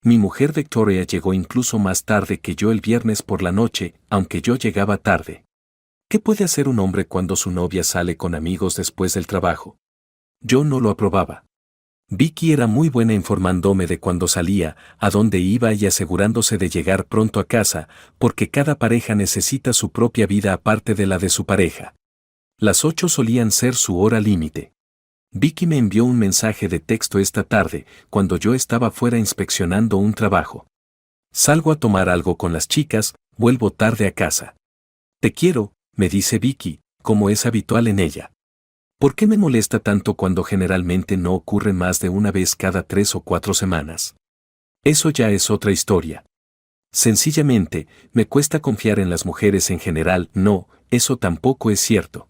Mi mujer Victoria llegó incluso más tarde que yo el viernes por la noche, aunque yo llegaba tarde. ¿Qué puede hacer un hombre cuando su novia sale con amigos después del trabajo? Yo no lo aprobaba. Vicky era muy buena informándome de cuándo salía, a dónde iba y asegurándose de llegar pronto a casa, porque cada pareja necesita su propia vida aparte de la de su pareja. Las 8 solían ser su hora límite. Vicky me envió un mensaje de texto esta tarde, cuando yo estaba fuera inspeccionando un trabajo. Salgo a tomar algo con las chicas, vuelvo tarde a casa. Te quiero, me dice Vicky, como es habitual en ella. ¿Por qué me molesta tanto cuando generalmente no ocurre más de una vez cada 3 o 4 semanas? Eso ya es otra historia. Sencillamente, me cuesta confiar en las mujeres en general. No, eso tampoco es cierto.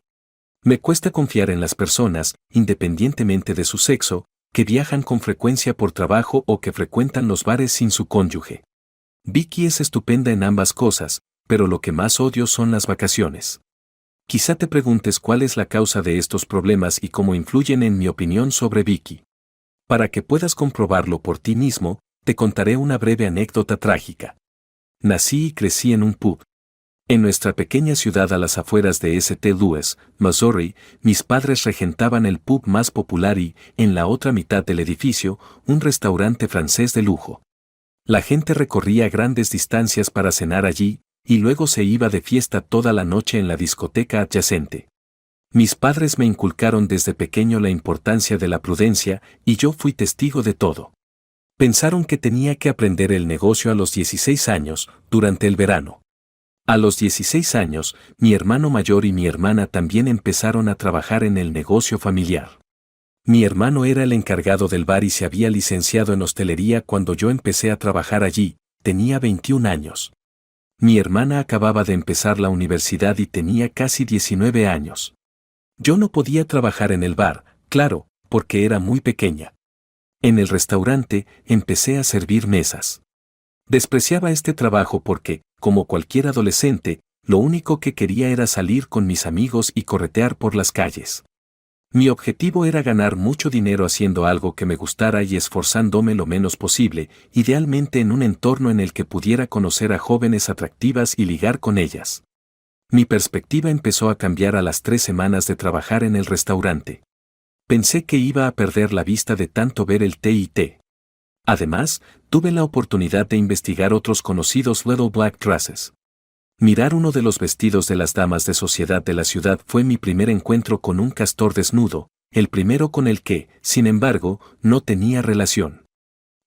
Me cuesta confiar en las personas, independientemente de su sexo, que viajan con frecuencia por trabajo o que frecuentan los bares sin su cónyuge. Vicky es estupenda en ambas cosas, pero lo que más odio son las vacaciones. Quizá te preguntes cuál es la causa de estos problemas y cómo influyen en mi opinión sobre Vicky. Para que puedas comprobarlo por ti mismo, te contaré una breve anécdota trágica. Nací y crecí en un pub. En nuestra pequeña ciudad a las afueras de St. Louis, Missouri, mis padres regentaban el pub más popular y, en la otra mitad del edificio, un restaurante francés de lujo. La gente recorría grandes distancias para cenar allí, y luego se iba de fiesta toda la noche en la discoteca adyacente. Mis padres me inculcaron desde pequeño la importancia de la prudencia, y yo fui testigo de todo. Pensaron que tenía que aprender el negocio a los 16 años, durante el verano. A los 16 años, mi hermano mayor y mi hermana también empezaron a trabajar en el negocio familiar. Mi hermano era el encargado del bar y se había licenciado en hostelería cuando yo empecé a trabajar allí, tenía 21 años. Mi hermana acababa de empezar la universidad y tenía casi 19 años. Yo no podía trabajar en el bar, claro, porque era muy pequeña. En el restaurante, empecé a servir mesas. Despreciaba este trabajo porque, como cualquier adolescente, lo único que quería era salir con mis amigos y corretear por las calles. Mi objetivo era ganar mucho dinero haciendo algo que me gustara y esforzándome lo menos posible, idealmente en un entorno en el que pudiera conocer a jóvenes atractivas y ligar con ellas. Mi perspectiva empezó a cambiar a las 3 semanas de trabajar en el restaurante. Pensé que iba a perder la vista de tanto ver el T&T. Además, tuve la oportunidad de investigar otros conocidos Little Black Dresses. Mirar uno de los vestidos de las damas de sociedad de la ciudad fue mi primer encuentro con un castor desnudo, el primero con el que, sin embargo, no tenía relación.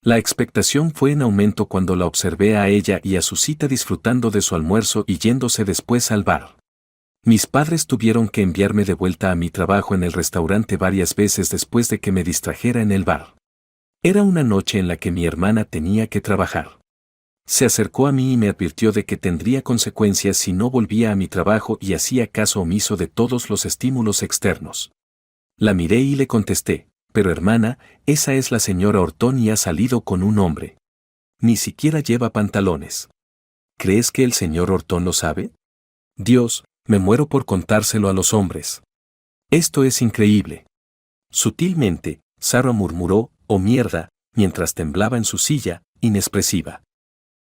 La expectación fue en aumento cuando la observé a ella y a su cita disfrutando de su almuerzo y yéndose después al bar. Mis padres tuvieron que enviarme de vuelta a mi trabajo en el restaurante varias veces después de que me distrajera en el bar. Era una noche en la que mi hermana tenía que trabajar. Se acercó a mí y me advirtió de que tendría consecuencias si no volvía a mi trabajo y hacía caso omiso de todos los estímulos externos. La miré y le contesté, pero hermana, esa es la señora Orton y ha salido con un hombre. Ni siquiera lleva pantalones. ¿Crees que el señor Orton lo sabe? Dios, me muero por contárselo a los hombres. Esto es increíble. Sutilmente, Sarah murmuró, oh mierda, mientras temblaba en su silla, inexpresiva.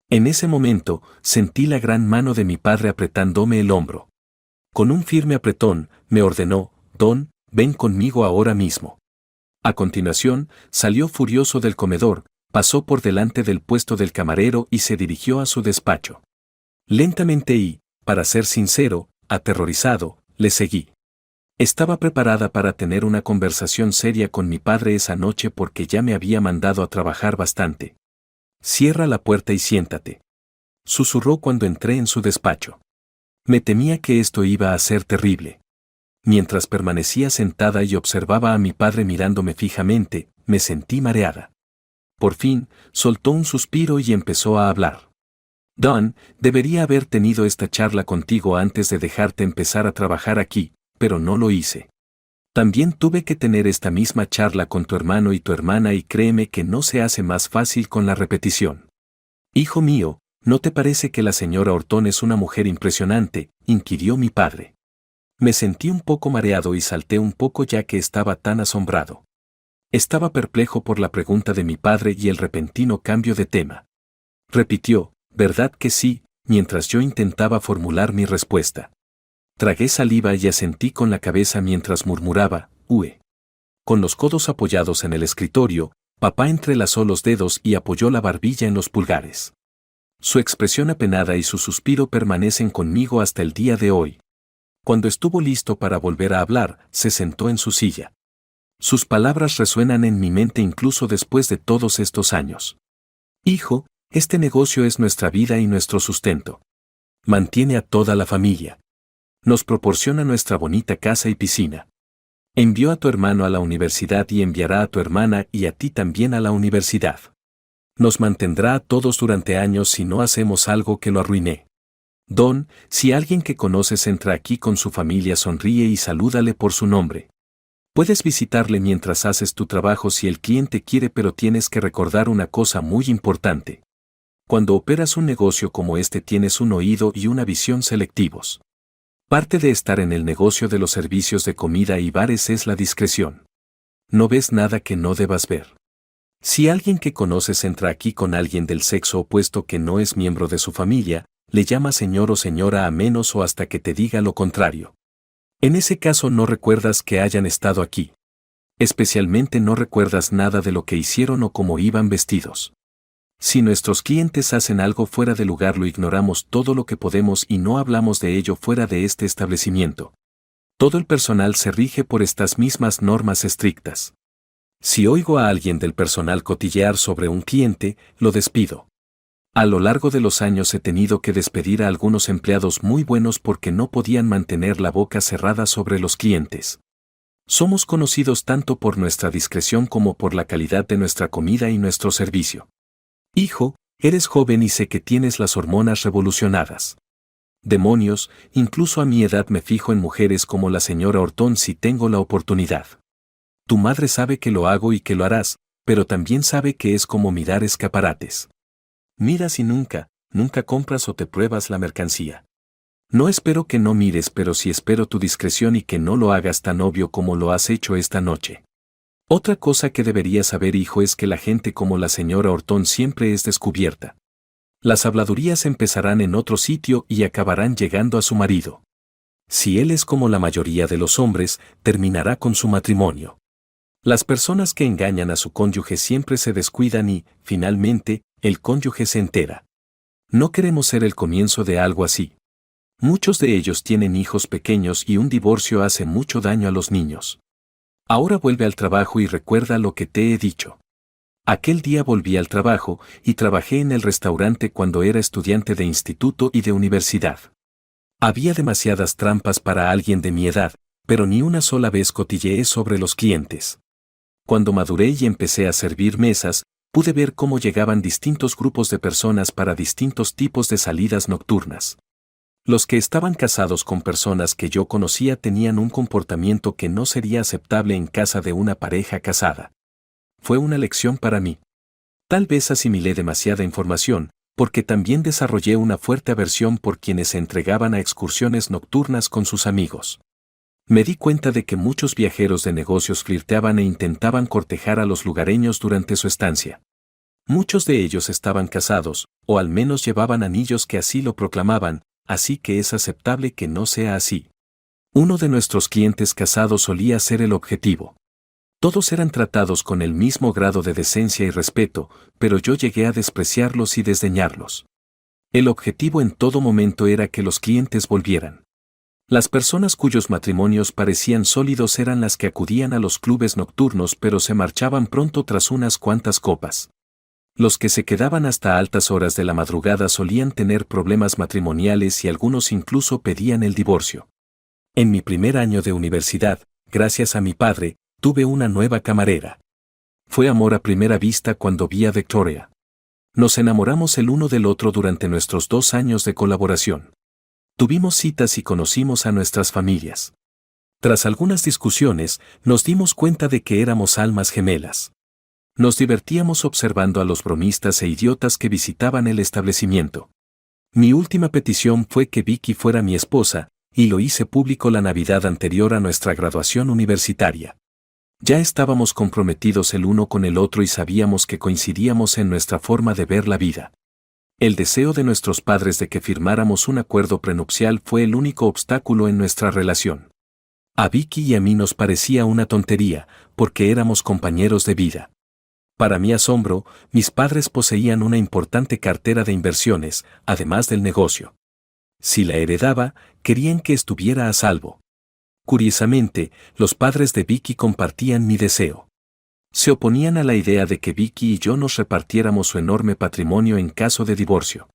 En ese momento, sentí la gran mano de mi padre apretándome el hombro. Con un firme apretón, me ordenó, Don, ven conmigo ahora mismo. A continuación, salió furioso del comedor, pasó por delante del puesto del camarero y se dirigió a su despacho. Lentamente y, para ser sincero, aterrorizado, le seguí. Estaba preparada para tener una conversación seria con mi padre esa noche porque ya me había mandado a trabajar bastante. Cierra la puerta y siéntate. Susurró cuando entré en su despacho. Me temía que esto iba a ser terrible. Mientras permanecía sentada y observaba a mi padre mirándome fijamente, me sentí mareada. Por fin, soltó un suspiro y empezó a hablar. Don, debería haber tenido esta charla contigo antes de dejarte empezar a trabajar aquí, pero no lo hice. También tuve que tener esta misma charla con tu hermano y tu hermana y créeme que no se hace más fácil con la repetición. Hijo mío, ¿no te parece que la señora Orton es una mujer impresionante?, inquirió mi padre. Me sentí un poco mareado y salté un poco ya que estaba tan asombrado. Estaba perplejo por la pregunta de mi padre y el repentino cambio de tema. Repitió, ¿verdad que sí?, mientras yo intentaba formular mi respuesta. Tragué saliva y asentí con la cabeza mientras murmuraba, «Ue». Con los codos apoyados en el escritorio, papá entrelazó los dedos y apoyó la barbilla en los pulgares. Su expresión apenada y su suspiro permanecen conmigo hasta el día de hoy. Cuando estuvo listo para volver a hablar, se sentó en su silla. Sus palabras resuenan en mi mente incluso después de todos estos años. Hijo, este negocio es nuestra vida y nuestro sustento. Mantiene a toda la familia. Nos proporciona nuestra bonita casa y piscina. Envió a tu hermano a la universidad y enviará a tu hermana y a ti también a la universidad. Nos mantendrá a todos durante años si no hacemos algo que lo arruine. Don, si alguien que conoces entra aquí con su familia, sonríe y salúdale por su nombre. Puedes visitarle mientras haces tu trabajo si el cliente quiere, pero tienes que recordar una cosa muy importante. Cuando operas un negocio como este tienes un oído y una visión selectivos. Parte de estar en el negocio de los servicios de comida y bares es la discreción. No ves nada que no debas ver. Si alguien que conoces entra aquí con alguien del sexo opuesto que no es miembro de su familia, le llama señor o señora a menos o hasta que te diga lo contrario. En ese caso no recuerdas que hayan estado aquí. Especialmente no recuerdas nada de lo que hicieron o cómo iban vestidos. Si nuestros clientes hacen algo fuera de lugar, lo ignoramos todo lo que podemos y no hablamos de ello fuera de este establecimiento. Todo el personal se rige por estas mismas normas estrictas. Si oigo a alguien del personal cotillear sobre un cliente, lo despido. A lo largo de los años he tenido que despedir a algunos empleados muy buenos porque no podían mantener la boca cerrada sobre los clientes. Somos conocidos tanto por nuestra discreción como por la calidad de nuestra comida y nuestro servicio. Hijo, eres joven y sé que tienes las hormonas revolucionadas. Demonios, incluso a mi edad me fijo en mujeres como la señora Orton si tengo la oportunidad. Tu madre sabe que lo hago y que lo harás, pero también sabe que es como mirar escaparates. Miras y nunca compras o te pruebas la mercancía. No espero que no mires, pero sí espero tu discreción y que no lo hagas tan obvio como lo has hecho esta noche. Otra cosa que deberías saber, hijo, es que la gente como la señora Orton siempre es descubierta. Las habladurías empezarán en otro sitio y acabarán llegando a su marido. Si él es como la mayoría de los hombres, terminará con su matrimonio. Las personas que engañan a su cónyuge siempre se descuidan y, finalmente, el cónyuge se entera. No queremos ser el comienzo de algo así. Muchos de ellos tienen hijos pequeños y un divorcio hace mucho daño a los niños. Ahora vuelve al trabajo y recuerda lo que te he dicho. Aquel día volví al trabajo y trabajé en el restaurante cuando era estudiante de instituto y de universidad. Había demasiadas trampas para alguien de mi edad, pero ni una sola vez cotilleé sobre los clientes. Cuando maduré y empecé a servir mesas, pude ver cómo llegaban distintos grupos de personas para distintos tipos de salidas nocturnas. Los que estaban casados con personas que yo conocía tenían un comportamiento que no sería aceptable en casa de una pareja casada. Fue una lección para mí. Tal vez asimilé demasiada información, porque también desarrollé una fuerte aversión por quienes se entregaban a excursiones nocturnas con sus amigos. Me di cuenta de que muchos viajeros de negocios flirteaban e intentaban cortejar a los lugareños durante su estancia. Muchos de ellos estaban casados, o al menos llevaban anillos que así lo proclamaban, así que es aceptable que no sea así. Uno de nuestros clientes casados solía ser el objetivo. Todos eran tratados con el mismo grado de decencia y respeto, pero yo llegué a despreciarlos y desdeñarlos. El objetivo en todo momento era que los clientes volvieran. Las personas cuyos matrimonios parecían sólidos eran las que acudían a los clubes nocturnos pero se marchaban pronto tras unas cuantas copas. Los que se quedaban hasta altas horas de la madrugada solían tener problemas matrimoniales y algunos incluso pedían el divorcio. En mi primer año de universidad, gracias a mi padre, tuve una nueva camarera. Fue amor a primera vista cuando vi a Victoria. Nos enamoramos el uno del otro durante nuestros 2 años de colaboración. Tuvimos citas y conocimos a nuestras familias. Tras algunas discusiones, nos dimos cuenta de que éramos almas gemelas. Nos divertíamos observando a los bromistas e idiotas que visitaban el establecimiento. Mi última petición fue que Vicky fuera mi esposa, y lo hice público la Navidad anterior a nuestra graduación universitaria. Ya estábamos comprometidos el uno con el otro y sabíamos que coincidíamos en nuestra forma de ver la vida. El deseo de nuestros padres de que firmáramos un acuerdo prenupcial fue el único obstáculo en nuestra relación. A Vicky y a mí nos parecía una tontería, porque éramos compañeros de vida. Para mi asombro, mis padres poseían una importante cartera de inversiones, además del negocio. Si la heredaba, querían que estuviera a salvo. Curiosamente, los padres de Vicky compartían mi deseo. Se oponían a la idea de que Vicky y yo nos repartiéramos su enorme patrimonio en caso de divorcio.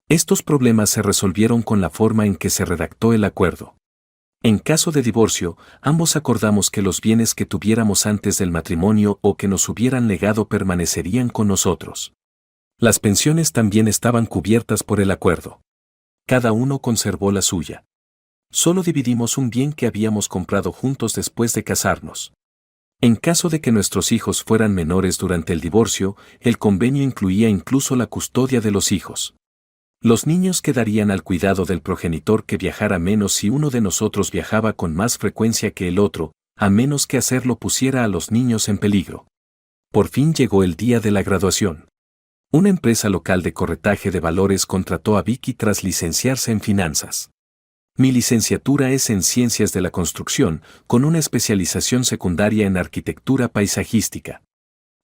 Estos problemas se resolvieron con la forma en que se redactó el acuerdo. En caso de divorcio, ambos acordamos que los bienes que tuviéramos antes del matrimonio o que nos hubieran legado permanecerían con nosotros. Las pensiones también estaban cubiertas por el acuerdo. Cada uno conservó la suya. Solo dividimos un bien que habíamos comprado juntos después de casarnos. En caso de que nuestros hijos fueran menores durante el divorcio, el convenio incluía incluso la custodia de los hijos. Los niños quedarían al cuidado del progenitor que viajara menos si uno de nosotros viajaba con más frecuencia que el otro, a menos que hacerlo pusiera a los niños en peligro. Por fin llegó el día de la graduación. Una empresa local de corretaje de valores contrató a Vicky tras licenciarse en finanzas. Mi licenciatura es en Ciencias de la Construcción, con una especialización secundaria en arquitectura paisajística.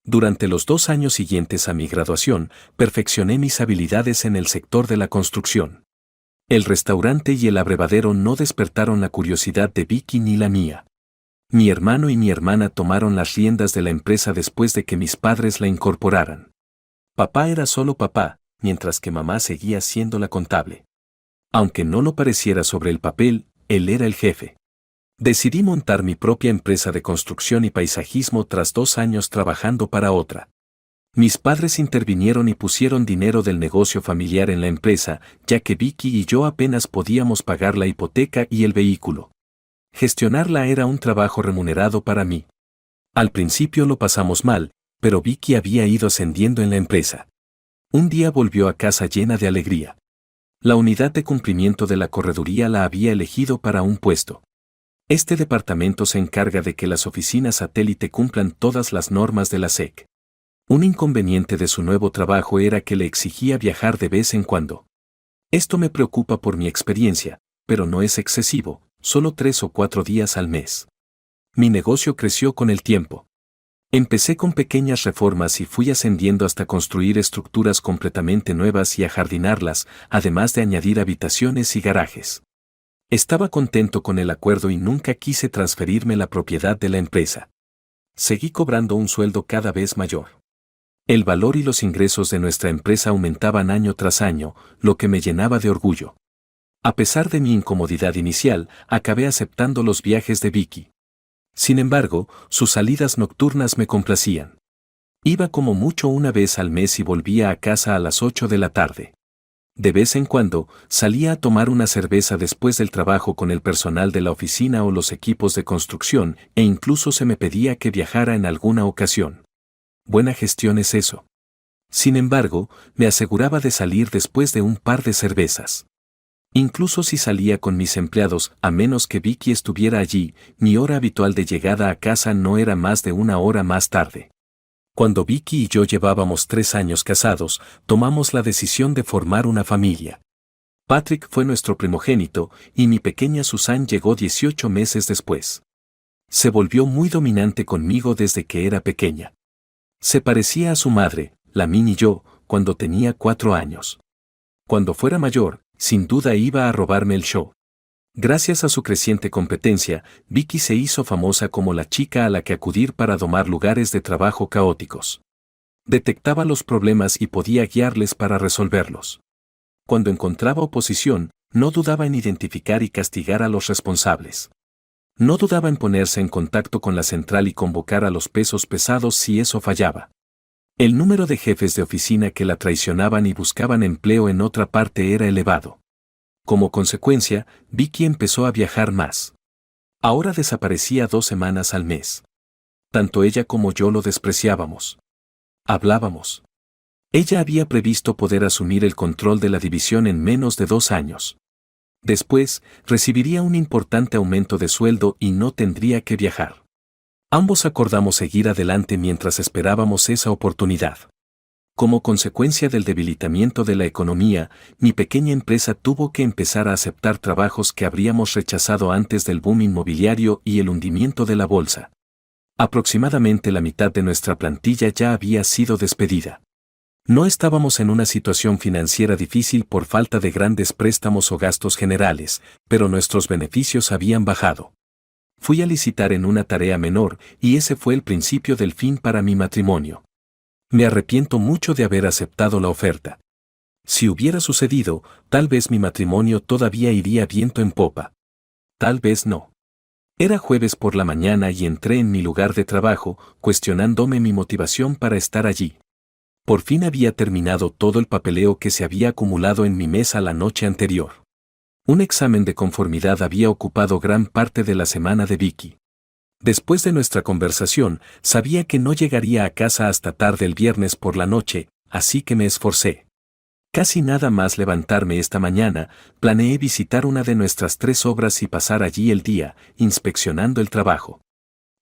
Durante los 2 años siguientes a mi graduación, perfeccioné mis habilidades en el sector de la construcción. El restaurante y el abrevadero no despertaron la curiosidad de Vicky ni la mía. Mi hermano y mi hermana tomaron las riendas de la empresa después de que mis padres la incorporaran. Papá era solo papá, mientras que mamá seguía siendo la contable. Aunque no lo pareciera sobre el papel, él era el jefe. Decidí montar mi propia empresa de construcción y paisajismo tras 2 años trabajando para otra. Mis padres intervinieron y pusieron dinero del negocio familiar en la empresa, ya que Vicky y yo apenas podíamos pagar la hipoteca y el vehículo. Gestionarla era un trabajo remunerado para mí. Al principio lo pasamos mal, pero Vicky había ido ascendiendo en la empresa. Un día volvió a casa llena de alegría. La unidad de cumplimiento de la correduría la había elegido para un puesto. Este departamento se encarga de que las oficinas satélite cumplan todas las normas de la SEC. Un inconveniente de su nuevo trabajo era que le exigía viajar de vez en cuando. Esto me preocupa por mi experiencia, pero no es excesivo, solo 3 o 4 días al mes. Mi negocio creció con el tiempo. Empecé con pequeñas reformas y fui ascendiendo hasta construir estructuras completamente nuevas y ajardinarlas, además de añadir habitaciones y garajes. Estaba contento con el acuerdo y nunca quise transferirme la propiedad de la empresa. Seguí cobrando un sueldo cada vez mayor. El valor y los ingresos de nuestra empresa aumentaban año tras año, lo que me llenaba de orgullo. A pesar de mi incomodidad inicial, acabé aceptando los viajes de Vicky. Sin embargo, sus salidas nocturnas me complacían. Iba como mucho una vez al mes y volvía a casa a las 8 de la tarde. De vez en cuando, salía a tomar una cerveza después del trabajo con el personal de la oficina o los equipos de construcción, e incluso se me pedía que viajara en alguna ocasión. Buena gestión es eso. Sin embargo, me aseguraba de salir después de un par de cervezas. Incluso si salía con mis empleados, a menos que Vicky estuviera allí, mi hora habitual de llegada a casa no era más de 1 hora más tarde. Cuando Vicky y yo llevábamos 3 años casados, tomamos la decisión de formar una familia. Patrick fue nuestro primogénito, y mi pequeña Susan llegó 18 meses después. Se volvió muy dominante conmigo desde que era pequeña. Se parecía a su madre, la Min y yo, cuando tenía 4 años. Cuando fuera mayor, sin duda iba a robarme el show. Gracias a su creciente competencia, Vicky se hizo famosa como la chica a la que acudir para domar lugares de trabajo caóticos. Detectaba los problemas y podía guiarles para resolverlos. Cuando encontraba oposición, no dudaba en identificar y castigar a los responsables. No dudaba en ponerse en contacto con la central y convocar a los pesos pesados si eso fallaba. El número de jefes de oficina que la traicionaban y buscaban empleo en otra parte era elevado. Como consecuencia, Vicky empezó a viajar más. Ahora desaparecía 2 semanas al mes. Tanto ella como yo lo despreciábamos. Hablábamos. Ella había previsto poder asumir el control de la división en menos de 2 años. Después, recibiría un importante aumento de sueldo y no tendría que viajar. Ambos acordamos seguir adelante mientras esperábamos esa oportunidad. Como consecuencia del debilitamiento de la economía, mi pequeña empresa tuvo que empezar a aceptar trabajos que habríamos rechazado antes del boom inmobiliario y el hundimiento de la bolsa. Aproximadamente la mitad de nuestra plantilla ya había sido despedida. No estábamos en una situación financiera difícil por falta de grandes préstamos o gastos generales, pero nuestros beneficios habían bajado. Fui a licitar en una tarea menor y ese fue el principio del fin para mi matrimonio. Me arrepiento mucho de haber aceptado la oferta. Si hubiera sucedido, tal vez mi matrimonio todavía iría viento en popa. Tal vez no. Era jueves por la mañana y entré en mi lugar de trabajo, cuestionándome mi motivación para estar allí. Por fin había terminado todo el papeleo que se había acumulado en mi mesa la noche anterior. Un examen de conformidad había ocupado gran parte de la semana de Vicky. Después de nuestra conversación, sabía que no llegaría a casa hasta tarde el viernes por la noche, así que me esforcé. Casi nada más levantarme esta mañana, planeé visitar una de nuestras 3 obras y pasar allí el día, inspeccionando el trabajo.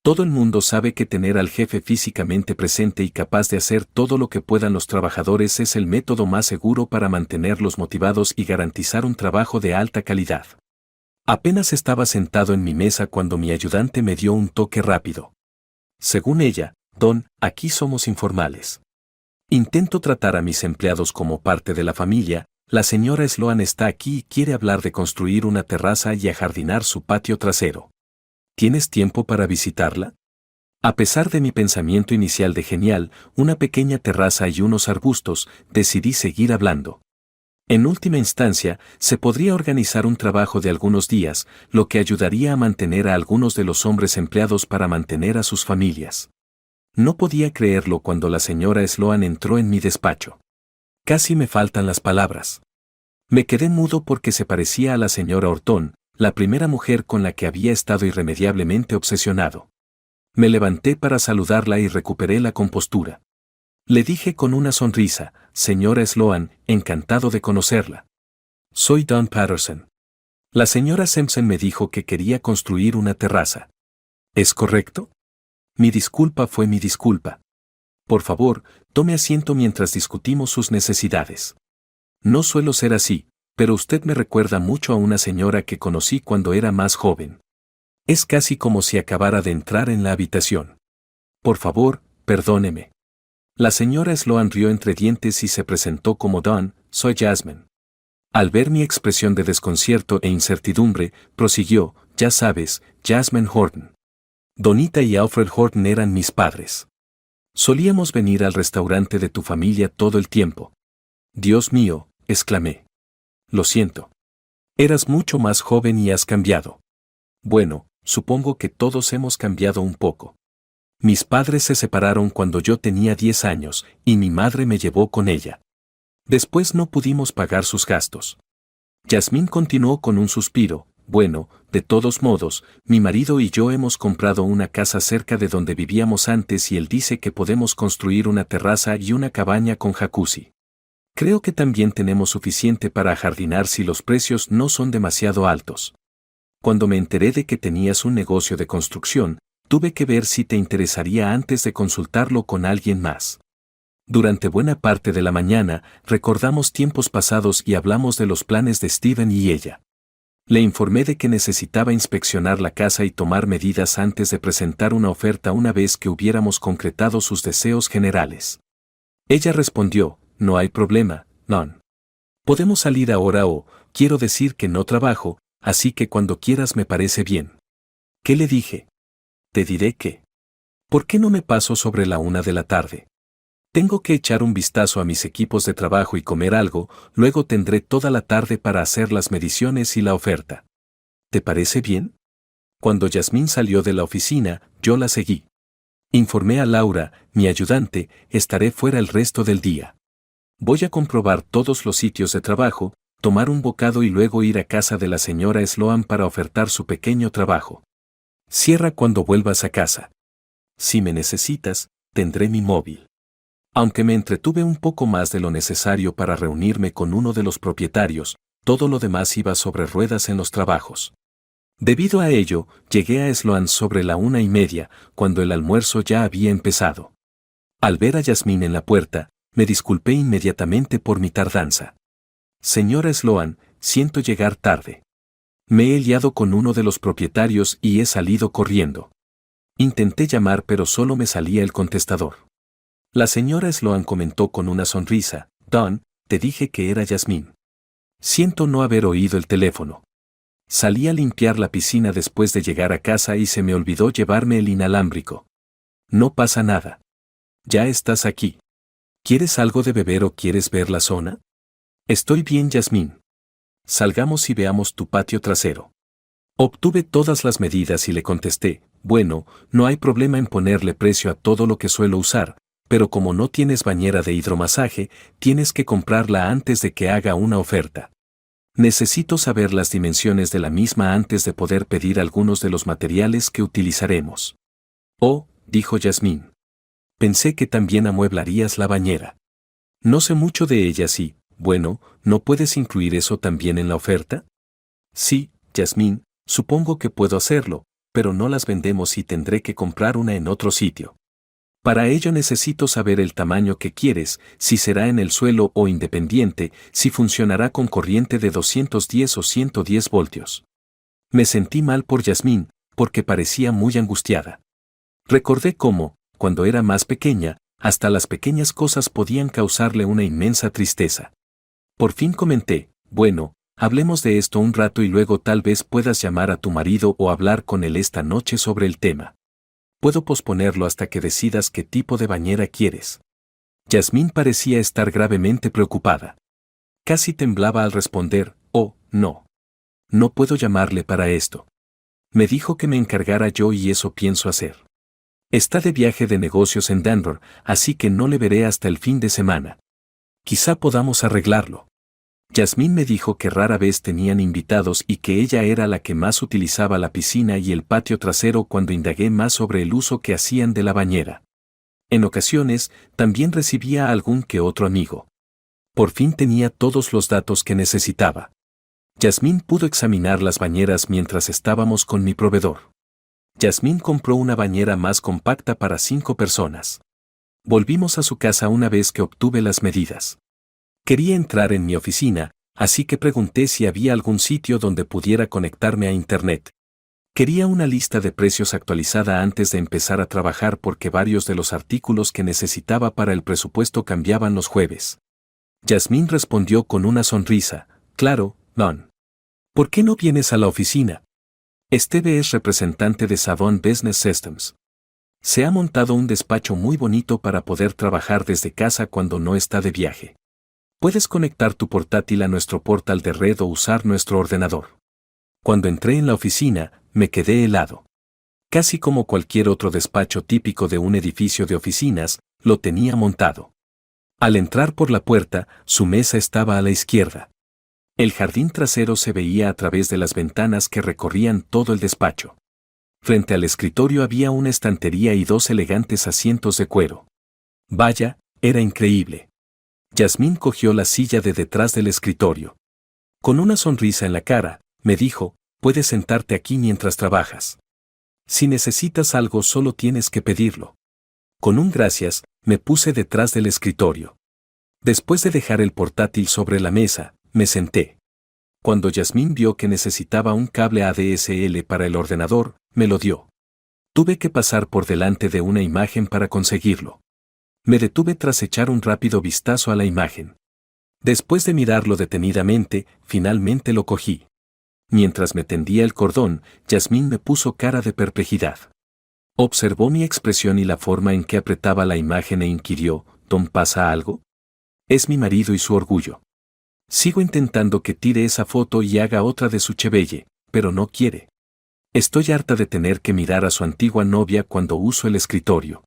Todo el mundo sabe que tener al jefe físicamente presente y capaz de hacer todo lo que puedan los trabajadores es el método más seguro para mantenerlos motivados y garantizar un trabajo de alta calidad. Apenas estaba sentado en mi mesa cuando mi ayudante me dio un toque rápido. Según ella, Don, aquí somos informales. Intento tratar a mis empleados como parte de la familia. La señora Sloan está aquí y quiere hablar de construir una terraza y ajardinar su patio trasero. ¿Tienes tiempo para visitarla? A pesar de mi pensamiento inicial de genial, una pequeña terraza y unos arbustos, decidí seguir hablando. En última instancia, se podría organizar un trabajo de algunos días, lo que ayudaría a mantener a algunos de los hombres empleados para mantener a sus familias. No podía creerlo cuando la señora Sloan entró en mi despacho. Casi me faltan las palabras. Me quedé mudo porque se parecía a la señora Horton, la primera mujer con la que había estado irremediablemente obsesionado. Me levanté para saludarla y recuperé la compostura. Le dije con una sonrisa, señora Sloan, encantado de conocerla. Soy Don Patterson. La señora Simpson me dijo que quería construir una terraza. ¿Es correcto? Mi disculpa fue mi disculpa. Por favor, tome asiento mientras discutimos sus necesidades. No suelo ser así, pero usted me recuerda mucho a una señora que conocí cuando era más joven. Es casi como si acabara de entrar en la habitación. Por favor, perdóneme. La señora Sloan rió entre dientes y se presentó como Don, soy Jasmine. Al ver mi expresión de desconcierto e incertidumbre, prosiguió, ya sabes, Jasmine Horton. Donita y Alfred Horton eran mis padres. Solíamos venir al restaurante de tu familia todo el tiempo. Dios mío, exclamé. Lo siento. Eras mucho más joven y has cambiado. Bueno, supongo que todos hemos cambiado un poco. Mis padres se separaron cuando yo tenía 10 años, y mi madre me llevó con ella. Después no pudimos pagar sus gastos. Jasmine continuó con un suspiro, bueno, de todos modos, mi marido y yo hemos comprado una casa cerca de donde vivíamos antes y él dice que podemos construir una terraza y una cabaña con jacuzzi. Creo que también tenemos suficiente para ajardinar si los precios no son demasiado altos. Cuando me enteré de que tenías un negocio de construcción, tuve que ver si te interesaría antes de consultarlo con alguien más. Durante buena parte de la mañana, recordamos tiempos pasados y hablamos de los planes de Steven y ella. Le informé de que necesitaba inspeccionar la casa y tomar medidas antes de presentar una oferta una vez que hubiéramos concretado sus deseos generales. Ella respondió, no hay problema, non. Podemos salir ahora o, quiero decir que no trabajo, así que cuando quieras me parece bien. ¿Qué le dije? Te diré que. ¿Por qué no me paso sobre la 1 de la tarde? Tengo que echar un vistazo a mis equipos de trabajo y comer algo, luego tendré toda la tarde para hacer las mediciones y la oferta. ¿Te parece bien? Cuando Jasmine salió de la oficina, yo la seguí. Informé a Laura, mi ayudante, estaré fuera el resto del día. Voy a comprobar todos los sitios de trabajo, tomar un bocado y luego ir a casa de la señora Sloan para ofertar su pequeño trabajo. Cierra cuando vuelvas a casa. Si me necesitas, tendré mi móvil. Aunque me entretuve un poco más de lo necesario para reunirme con uno de los propietarios, todo lo demás iba sobre ruedas en los trabajos. Debido a ello, llegué a Sloan sobre la 1:30, cuando el almuerzo ya había empezado. Al ver a Yasmín en la puerta, me disculpé inmediatamente por mi tardanza. Señora Sloan, siento llegar tarde. Me he liado con uno de los propietarios y he salido corriendo. Intenté llamar pero solo me salía el contestador. La señora Sloan comentó con una sonrisa, Don, te dije que era Yasmín. Siento no haber oído el teléfono. Salí a limpiar la piscina después de llegar a casa y se me olvidó llevarme el inalámbrico. No pasa nada. Ya estás aquí. ¿Quieres algo de beber o quieres ver la zona? Estoy bien, Yasmín. Salgamos y veamos tu patio trasero. Obtuve todas las medidas y le contesté, bueno, no hay problema en ponerle precio a todo lo que suelo usar, pero como no tienes bañera de hidromasaje, tienes que comprarla antes de que haga una oferta. Necesito saber las dimensiones de la misma antes de poder pedir algunos de los materiales que utilizaremos. Oh, dijo Yasmín. Pensé que también amueblarías la bañera. No sé mucho de ellas y, bueno, ¿no puedes incluir eso también en la oferta? Sí, Yasmín, supongo que puedo hacerlo, pero no las vendemos y tendré que comprar una en otro sitio. Para ello necesito saber el tamaño que quieres, si será en el suelo o independiente, si funcionará con corriente de 210 o 110 voltios. Me sentí mal por Yasmín, porque parecía muy angustiada. Recordé cómo, cuando era más pequeña, hasta las pequeñas cosas podían causarle una inmensa tristeza. Por fin comenté, bueno, hablemos de esto un rato y luego tal vez puedas llamar a tu marido o hablar con él esta noche sobre el tema. Puedo posponerlo hasta que decidas qué tipo de bañera quieres. Yasmín parecía estar gravemente preocupada. Casi temblaba al responder, oh, no. No puedo llamarle para esto. Me dijo que me encargara yo y eso pienso hacer. Está de viaje de negocios en Denver, así que no le veré hasta el fin de semana. Quizá podamos arreglarlo. Yasmín me dijo que rara vez tenían invitados y que ella era la que más utilizaba la piscina y el patio trasero cuando indagué más sobre el uso que hacían de la bañera. En ocasiones, también recibía a algún que otro amigo. Por fin tenía todos los datos que necesitaba. Yasmín pudo examinar las bañeras mientras estábamos con mi proveedor. Yasmín compró una bañera más compacta para 5 personas. Volvimos a su casa una vez que obtuve las medidas. Quería entrar en mi oficina, así que pregunté si había algún sitio donde pudiera conectarme a Internet. Quería una lista de precios actualizada antes de empezar a trabajar porque varios de los artículos que necesitaba para el presupuesto cambiaban los jueves. Yasmín respondió con una sonrisa, claro, Don. ¿Por qué no vienes a la oficina? Steve es representante de Savon Business Systems. Se ha montado un despacho muy bonito para poder trabajar desde casa cuando no está de viaje. Puedes conectar tu portátil a nuestro portal de red o usar nuestro ordenador. Cuando entré en la oficina, me quedé helado. Casi como cualquier otro despacho típico de un edificio de oficinas, lo tenía montado. Al entrar por la puerta, su mesa estaba a la izquierda. El jardín trasero se veía a través de las ventanas que recorrían todo el despacho. Frente al escritorio había una estantería y 2 elegantes asientos de cuero. Vaya, era increíble. Yasmín cogió la silla de detrás del escritorio. Con una sonrisa en la cara, me dijo, puedes sentarte aquí mientras trabajas. Si necesitas algo solo tienes que pedirlo. Con un gracias, me puse detrás del escritorio. Después de dejar el portátil sobre la mesa, me senté. Cuando Yasmín vio que necesitaba un cable ADSL para el ordenador, me lo dio. Tuve que pasar por delante de una imagen para conseguirlo. Me detuve tras echar un rápido vistazo a la imagen. Después de mirarlo detenidamente, finalmente lo cogí. Mientras me tendía el cordón, Yasmín me puso cara de perplejidad. Observó mi expresión y la forma en que apretaba la imagen e inquirió, ¿Don pasa algo? Es mi marido y su orgullo. Sigo intentando que tire esa foto y haga otra de su Chevelle, pero no quiere. Estoy harta de tener que mirar a su antigua novia cuando uso el escritorio.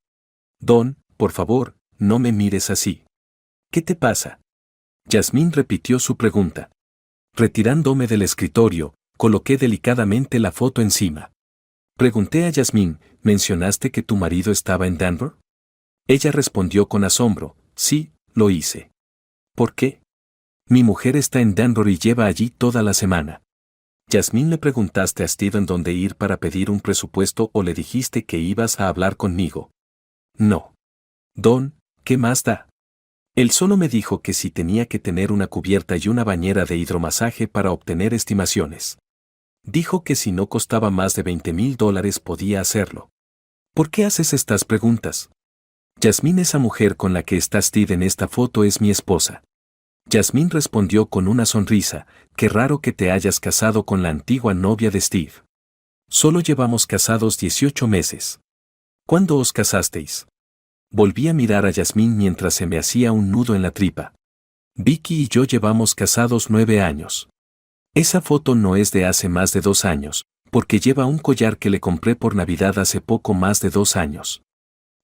Don, por favor, no me mires así. ¿Qué te pasa? Yasmín repitió su pregunta. Retirándome del escritorio, coloqué delicadamente la foto encima. Pregunté a Yasmín, ¿mencionaste que tu marido estaba en Denver? Ella respondió con asombro, sí, lo hice. ¿Por qué? Mi mujer está en Denver y lleva allí toda la semana. Yasmín, ¿le preguntaste a Steve en dónde ir para pedir un presupuesto o le dijiste que ibas a hablar conmigo? No. Don, ¿qué más da? Él solo me dijo que si tenía que tener una cubierta y una bañera de hidromasaje para obtener estimaciones. Dijo que si no costaba más de $20,000 podía hacerlo. ¿Por qué haces estas preguntas? Yasmín, esa mujer con la que está Steve en esta foto es mi esposa. Yasmín respondió con una sonrisa, qué raro que te hayas casado con la antigua novia de Steve. Solo llevamos casados 18 meses. ¿Cuándo os casasteis? Volví a mirar a Yasmín mientras se me hacía un nudo en la tripa. Vicky y yo llevamos casados 9 años. Esa foto no es de hace más de 2 años, porque lleva un collar que le compré por Navidad hace poco más de 2 años.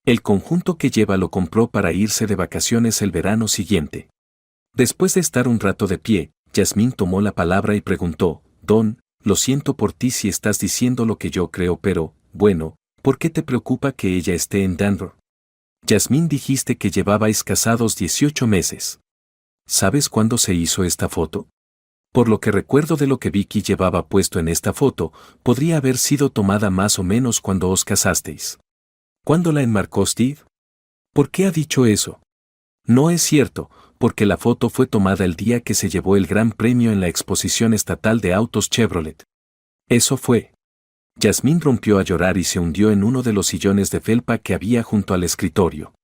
El conjunto que lleva lo compró para irse de vacaciones el verano siguiente. Después de estar un rato de pie, Yasmín tomó la palabra y preguntó, Don, lo siento por ti si estás diciendo lo que yo creo, pero, bueno, ¿por qué te preocupa que ella esté en Denver? Yasmín, dijiste que llevabais casados 18 meses. ¿Sabes cuándo se hizo esta foto? Por lo que recuerdo de lo que Vicky llevaba puesto en esta foto, podría haber sido tomada más o menos cuando os casasteis. ¿Cuándo la enmarcó Steve? ¿Por qué ha dicho eso? No es cierto, porque la foto fue tomada el día que se llevó el gran premio en la exposición estatal de autos Chevrolet. Eso fue. Yasmín rompió a llorar y se hundió en uno de los sillones de felpa que había junto al escritorio.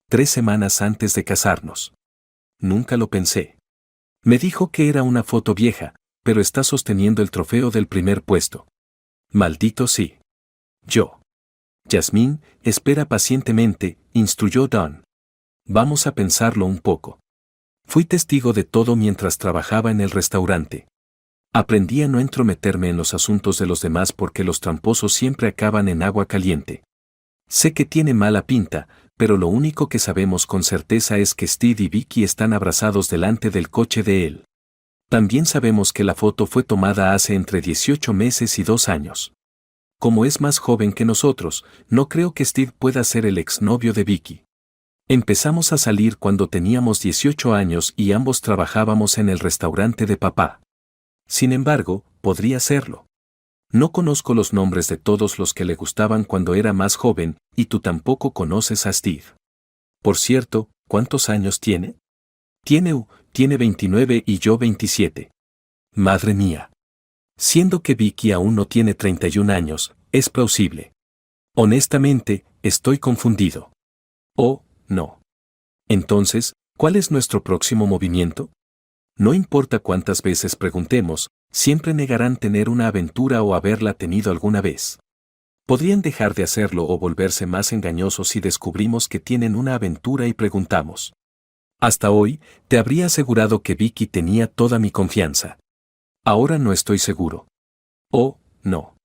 3 semanas antes de casarnos. Nunca lo pensé. Me dijo que era una foto vieja, pero está sosteniendo el trofeo del primer puesto. Maldito sí. Yo. Yasmín, espera pacientemente, instruyó Don. Vamos a pensarlo un poco. Fui testigo de todo mientras trabajaba en el restaurante. Aprendí a no entrometerme en los asuntos de los demás porque los tramposos siempre acaban en agua caliente. Sé que tiene mala pinta, pero lo único que sabemos con certeza es que Steve y Vicky están abrazados delante del coche de él. También sabemos que la foto fue tomada hace entre 18 meses y 2 años. Como es más joven que nosotros, no creo que Steve pueda ser el exnovio de Vicky. Empezamos a salir cuando teníamos 18 años y ambos trabajábamos en el restaurante de papá. Sin embargo, podría serlo. No conozco los nombres de todos los que le gustaban cuando era más joven, y tú tampoco conoces a Steve. Por cierto, ¿cuántos años tiene? Tiene 29 y yo 27. Madre mía. Siendo que Vicky aún no tiene 31 años, es plausible. Honestamente, estoy confundido. Oh, no. Entonces, ¿cuál es nuestro próximo movimiento? No importa cuántas veces preguntemos, siempre negarán tener una aventura o haberla tenido alguna vez. Podrían dejar de hacerlo o volverse más engañosos si descubrimos que tienen una aventura y preguntamos. Hasta hoy, te habría asegurado que Vicky tenía toda mi confianza. Ahora no estoy seguro. Oh, no.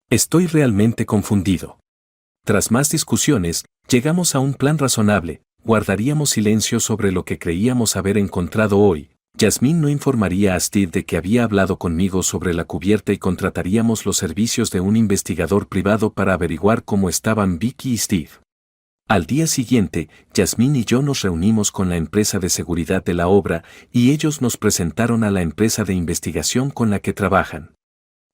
Estoy realmente confundido. Tras más discusiones, llegamos a un plan razonable, guardaríamos silencio sobre lo que creíamos haber encontrado hoy. Yasmín no informaría a Steve de que había hablado conmigo sobre la cubierta y contrataríamos los servicios de un investigador privado para averiguar cómo estaban Vicky y Steve. Al día siguiente, Yasmín y yo nos reunimos con la empresa de seguridad de la obra y ellos nos presentaron a la empresa de investigación con la que trabajan.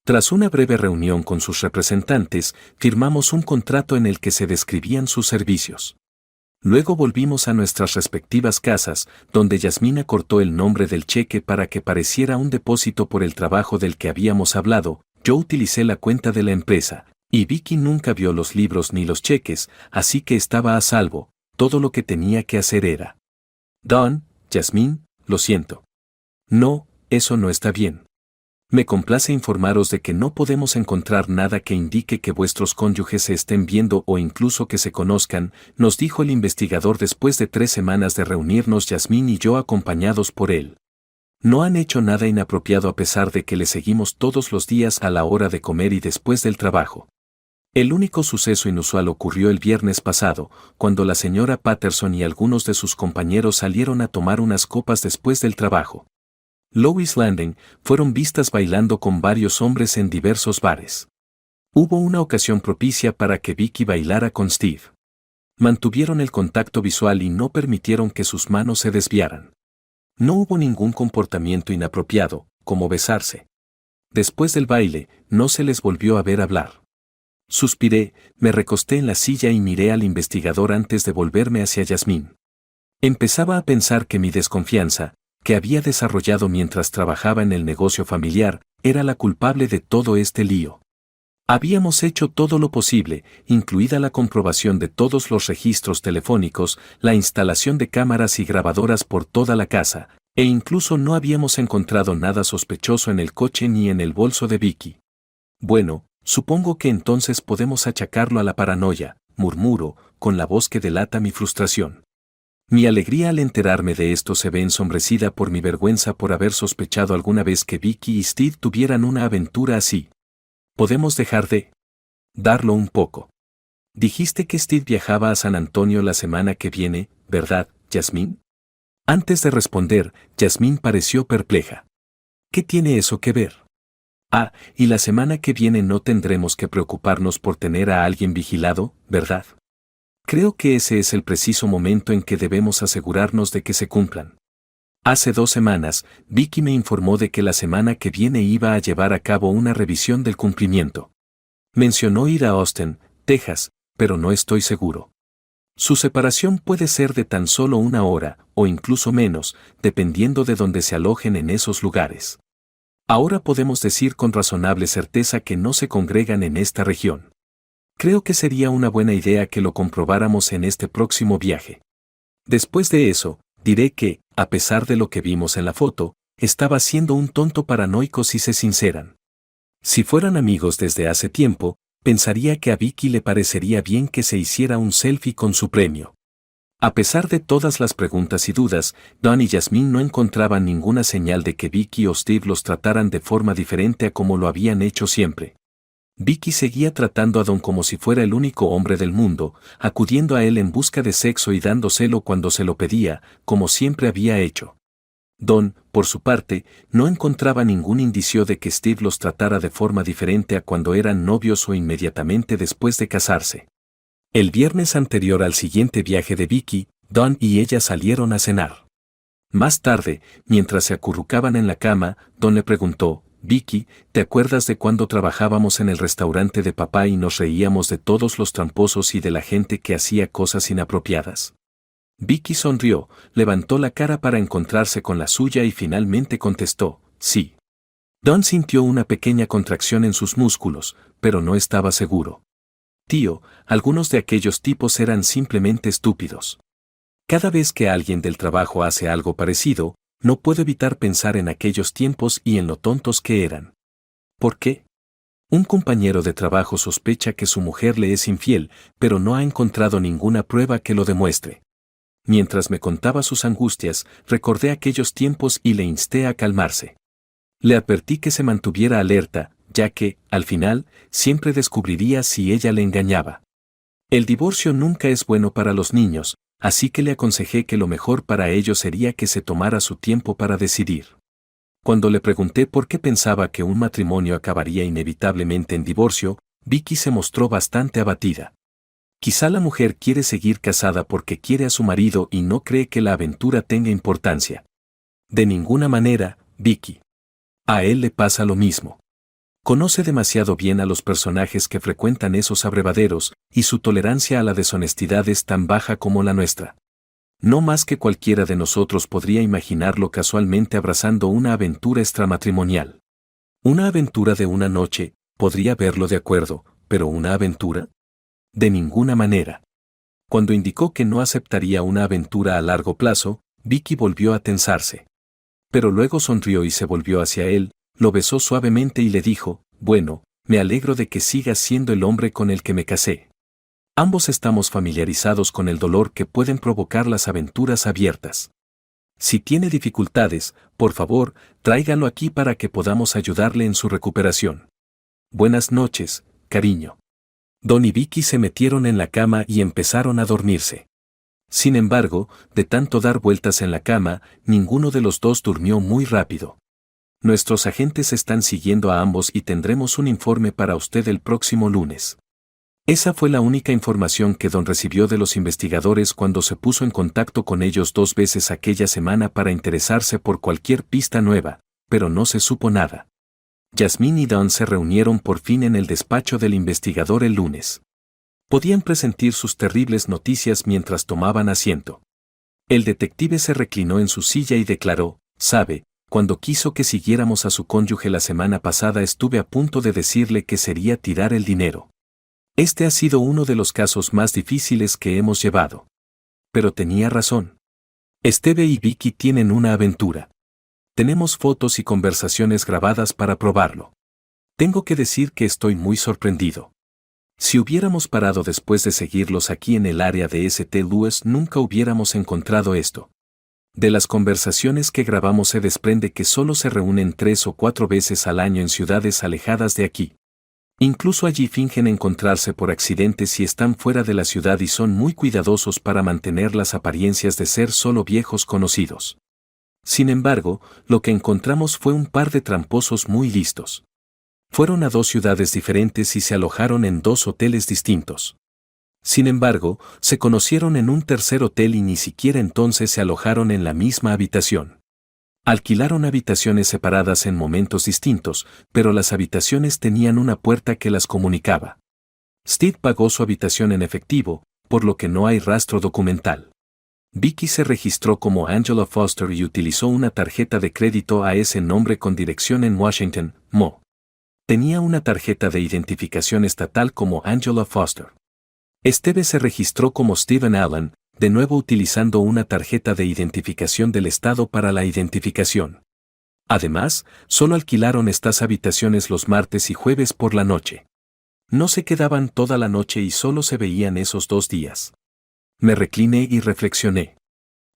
Tras una breve reunión con sus representantes, firmamos un contrato en el que se describían sus servicios. Luego volvimos a nuestras respectivas casas, donde Yasmín acortó el nombre del cheque para que pareciera un depósito por el trabajo del que habíamos hablado. Yo utilicé la cuenta de la empresa, y Vicky nunca vio los libros ni los cheques, así que estaba a salvo. Todo lo que tenía que hacer era: Don, Yasmín, lo siento. No, eso no está bien. Me complace informaros de que no podemos encontrar nada que indique que vuestros cónyuges se estén viendo o incluso que se conozcan, nos dijo el investigador después de 3 semanas de reunirnos Yasmín y yo acompañados por él. No han hecho nada inapropiado a pesar de que le seguimos todos los días a la hora de comer y después del trabajo. El único suceso inusual ocurrió el viernes pasado, cuando la señora Patterson y algunos de sus compañeros salieron a tomar unas copas después del trabajo. Lois Landing fueron vistas bailando con varios hombres en diversos bares. Hubo una ocasión propicia para que Vicky bailara con Steve. Mantuvieron el contacto visual y no permitieron que sus manos se desviaran. No hubo ningún comportamiento inapropiado, como besarse. Después del baile, no se les volvió a ver hablar. Suspiré, me recosté en la silla y miré al investigador antes de volverme hacia Yasmín. Empezaba a pensar que mi desconfianza, que había desarrollado mientras trabajaba en el negocio familiar, era la culpable de todo este lío. Habíamos hecho todo lo posible, incluida la comprobación de todos los registros telefónicos, la instalación de cámaras y grabadoras por toda la casa, e incluso no habíamos encontrado nada sospechoso en el coche ni en el bolso de Vicky. Bueno, supongo que entonces podemos achacarlo a la paranoia, murmuro, con la voz que delata mi frustración. Mi alegría al enterarme de esto se ve ensombrecida por mi vergüenza por haber sospechado alguna vez que Vicky y Steve tuvieran una aventura así. Podemos dejar de darlo un poco. Dijiste que Steve viajaba a San Antonio la semana que viene, ¿verdad, Yasmín? Antes de responder, Yasmín pareció perpleja. ¿Qué tiene eso que ver? Ah, y la semana que viene no tendremos que preocuparnos por tener a alguien vigilado, ¿verdad? Creo que ese es el preciso momento en que debemos asegurarnos de que se cumplan. Hace 2 semanas, Vicky me informó de que la semana que viene iba a llevar a cabo una revisión del cumplimiento. Mencionó ir a Austin, Texas, pero no estoy seguro. Su separación puede ser de tan solo 1 hora, o incluso menos, dependiendo de dónde se alojen en esos lugares. Ahora podemos decir con razonable certeza que no se congregan en esta región. Creo que sería una buena idea que lo comprobáramos en este próximo viaje. Después de eso, diré que, a pesar de lo que vimos en la foto, estaba siendo un tonto paranoico si se sinceran. Si fueran amigos desde hace tiempo, pensaría que a Vicky le parecería bien que se hiciera un selfie con su premio. A pesar de todas las preguntas y dudas, Don y Yasmín no encontraban ninguna señal de que Vicky o Steve los trataran de forma diferente a como lo habían hecho siempre. Vicky seguía tratando a Don como si fuera el único hombre del mundo, acudiendo a él en busca de sexo y dándoselo cuando se lo pedía, como siempre había hecho. Don, por su parte, no encontraba ningún indicio de que Steve los tratara de forma diferente a cuando eran novios o inmediatamente después de casarse. El viernes anterior al siguiente viaje de Vicky, Don y ella salieron a cenar. Más tarde, mientras se acurrucaban en la cama, Don le preguntó: Vicky, ¿te acuerdas de cuando trabajábamos en el restaurante de papá y nos reíamos de todos los tramposos y de la gente que hacía cosas inapropiadas? Vicky sonrió, levantó la cara para encontrarse con la suya y finalmente contestó: sí. Don sintió una pequeña contracción en sus músculos, pero no estaba seguro. Tío, algunos de aquellos tipos eran simplemente estúpidos. Cada vez que alguien del trabajo hace algo parecido, no puedo evitar pensar en aquellos tiempos y en lo tontos que eran. ¿Por qué? Un compañero de trabajo sospecha que su mujer le es infiel, pero no ha encontrado ninguna prueba que lo demuestre. Mientras me contaba sus angustias, recordé aquellos tiempos y le insté a calmarse. Le advertí que se mantuviera alerta, ya que, al final, siempre descubriría si ella le engañaba. El divorcio nunca es bueno para los niños, así que le aconsejé que lo mejor para ellos sería que se tomara su tiempo para decidir. Cuando le pregunté por qué pensaba que un matrimonio acabaría inevitablemente en divorcio, Vicky se mostró bastante abatida. Quizá la mujer quiere seguir casada porque quiere a su marido y no cree que la aventura tenga importancia. De ninguna manera, Vicky. A él le pasa lo mismo. Conoce demasiado bien a los personajes que frecuentan esos abrevaderos, y su tolerancia a la deshonestidad es tan baja como la nuestra. No más que cualquiera de nosotros podría imaginarlo casualmente abrazando una aventura extramatrimonial. Una aventura de una noche, podría verlo de acuerdo, pero ¿una aventura? De ninguna manera. Cuando indicó que no aceptaría una aventura a largo plazo, Vicky volvió a tensarse. Pero luego sonrió y se volvió hacia él, lo besó suavemente y le dijo: bueno, me alegro de que sigas siendo el hombre con el que me casé. Ambos estamos familiarizados con el dolor que pueden provocar las aventuras abiertas. Si tiene dificultades, por favor, tráigalo aquí para que podamos ayudarle en su recuperación. Buenas noches, cariño. Don y Vicky se metieron en la cama y empezaron a dormirse. Sin embargo, de tanto dar vueltas en la cama, ninguno de los dos durmió muy rápido. Nuestros agentes están siguiendo a ambos y tendremos un informe para usted el próximo lunes. Esa fue la única información que Don recibió de los investigadores cuando se puso en contacto con ellos 2 veces aquella semana para interesarse por cualquier pista nueva, pero no se supo nada. Jasmine y Don se reunieron por fin en el despacho del investigador el lunes. Podían presentir sus terribles noticias mientras tomaban asiento. El detective se reclinó en su silla y declaró, «Sabe, cuando quiso que siguiéramos a su cónyuge la semana pasada estuve a punto de decirle que sería tirar el dinero. Este ha sido uno de los casos más difíciles que hemos llevado». Pero tenía razón. Steve y Vicky tienen una aventura. Tenemos fotos y conversaciones grabadas para probarlo. Tengo que decir que estoy muy sorprendido. Si hubiéramos parado después de seguirlos aquí en el área de St. Louis nunca hubiéramos encontrado esto. De las conversaciones que grabamos se desprende que solo se reúnen 3 o 4 veces al año en ciudades alejadas de aquí. Incluso allí fingen encontrarse por accidente si están fuera de la ciudad y son muy cuidadosos para mantener las apariencias de ser solo viejos conocidos. Sin embargo, lo que encontramos fue un par de tramposos muy listos. Fueron a 2 ciudades diferentes y se alojaron en 2 hoteles distintos. Sin embargo, se conocieron en un tercer hotel y ni siquiera entonces se alojaron en la misma habitación. Alquilaron habitaciones separadas en momentos distintos, pero las habitaciones tenían una puerta que las comunicaba. Steve pagó su habitación en efectivo, por lo que no hay rastro documental. Vicky se registró como Angela Foster y utilizó una tarjeta de crédito a ese nombre con dirección en Washington, Mo. Tenía una tarjeta de identificación estatal como Angela Foster. Steve se registró como Stephen Allen, de nuevo utilizando una tarjeta de identificación del estado para la identificación. Además, solo alquilaron estas habitaciones los martes y jueves por la noche. No se quedaban toda la noche y solo se veían esos 2 días. Me recliné y reflexioné.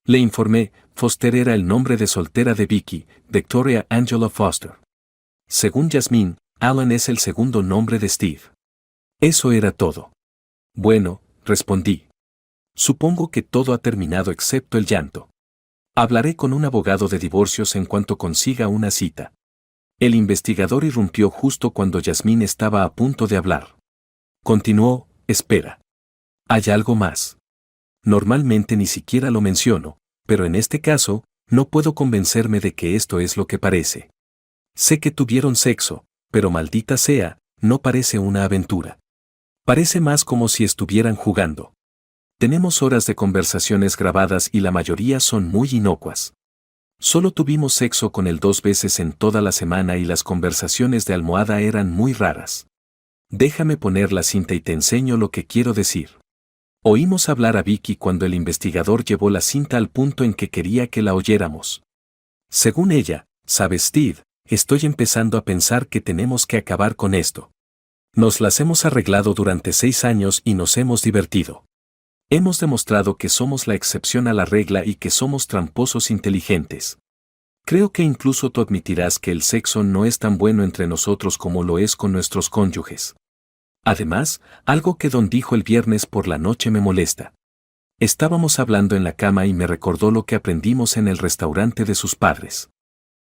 Le informé, Foster era el nombre de soltera de Vicky, Victoria Angela Foster. Según Jasmine, Allen es el segundo nombre de Steve. Eso era todo. Bueno, respondí. Supongo que todo ha terminado excepto el llanto. Hablaré con un abogado de divorcios en cuanto consiga una cita. El investigador irrumpió justo cuando Jasmine estaba a punto de hablar. Continuó, espera. ¿Hay algo más? Normalmente ni siquiera lo menciono, pero en este caso, no puedo convencerme de que esto es lo que parece. Sé que tuvieron sexo, pero maldita sea, no parece una aventura. Parece más como si estuvieran jugando. Tenemos horas de conversaciones grabadas y la mayoría son muy inocuas. Solo tuvimos sexo con él 2 veces en toda la semana y las conversaciones de almohada eran muy raras. Déjame poner la cinta y te enseño lo que quiero decir. Oímos hablar a Vicky cuando el investigador llevó la cinta al punto en que quería que la oyéramos. Según ella, ¿sabes, Steve? Estoy empezando a pensar que tenemos que acabar con esto. Nos las hemos arreglado durante 6 años y nos hemos divertido. Hemos demostrado que somos la excepción a la regla y que somos tramposos inteligentes. Creo que incluso tú admitirás que el sexo no es tan bueno entre nosotros como lo es con nuestros cónyuges. Además, algo que Don dijo el viernes por la noche me molesta. Estábamos hablando en la cama y me recordó lo que aprendimos en el restaurante de sus padres.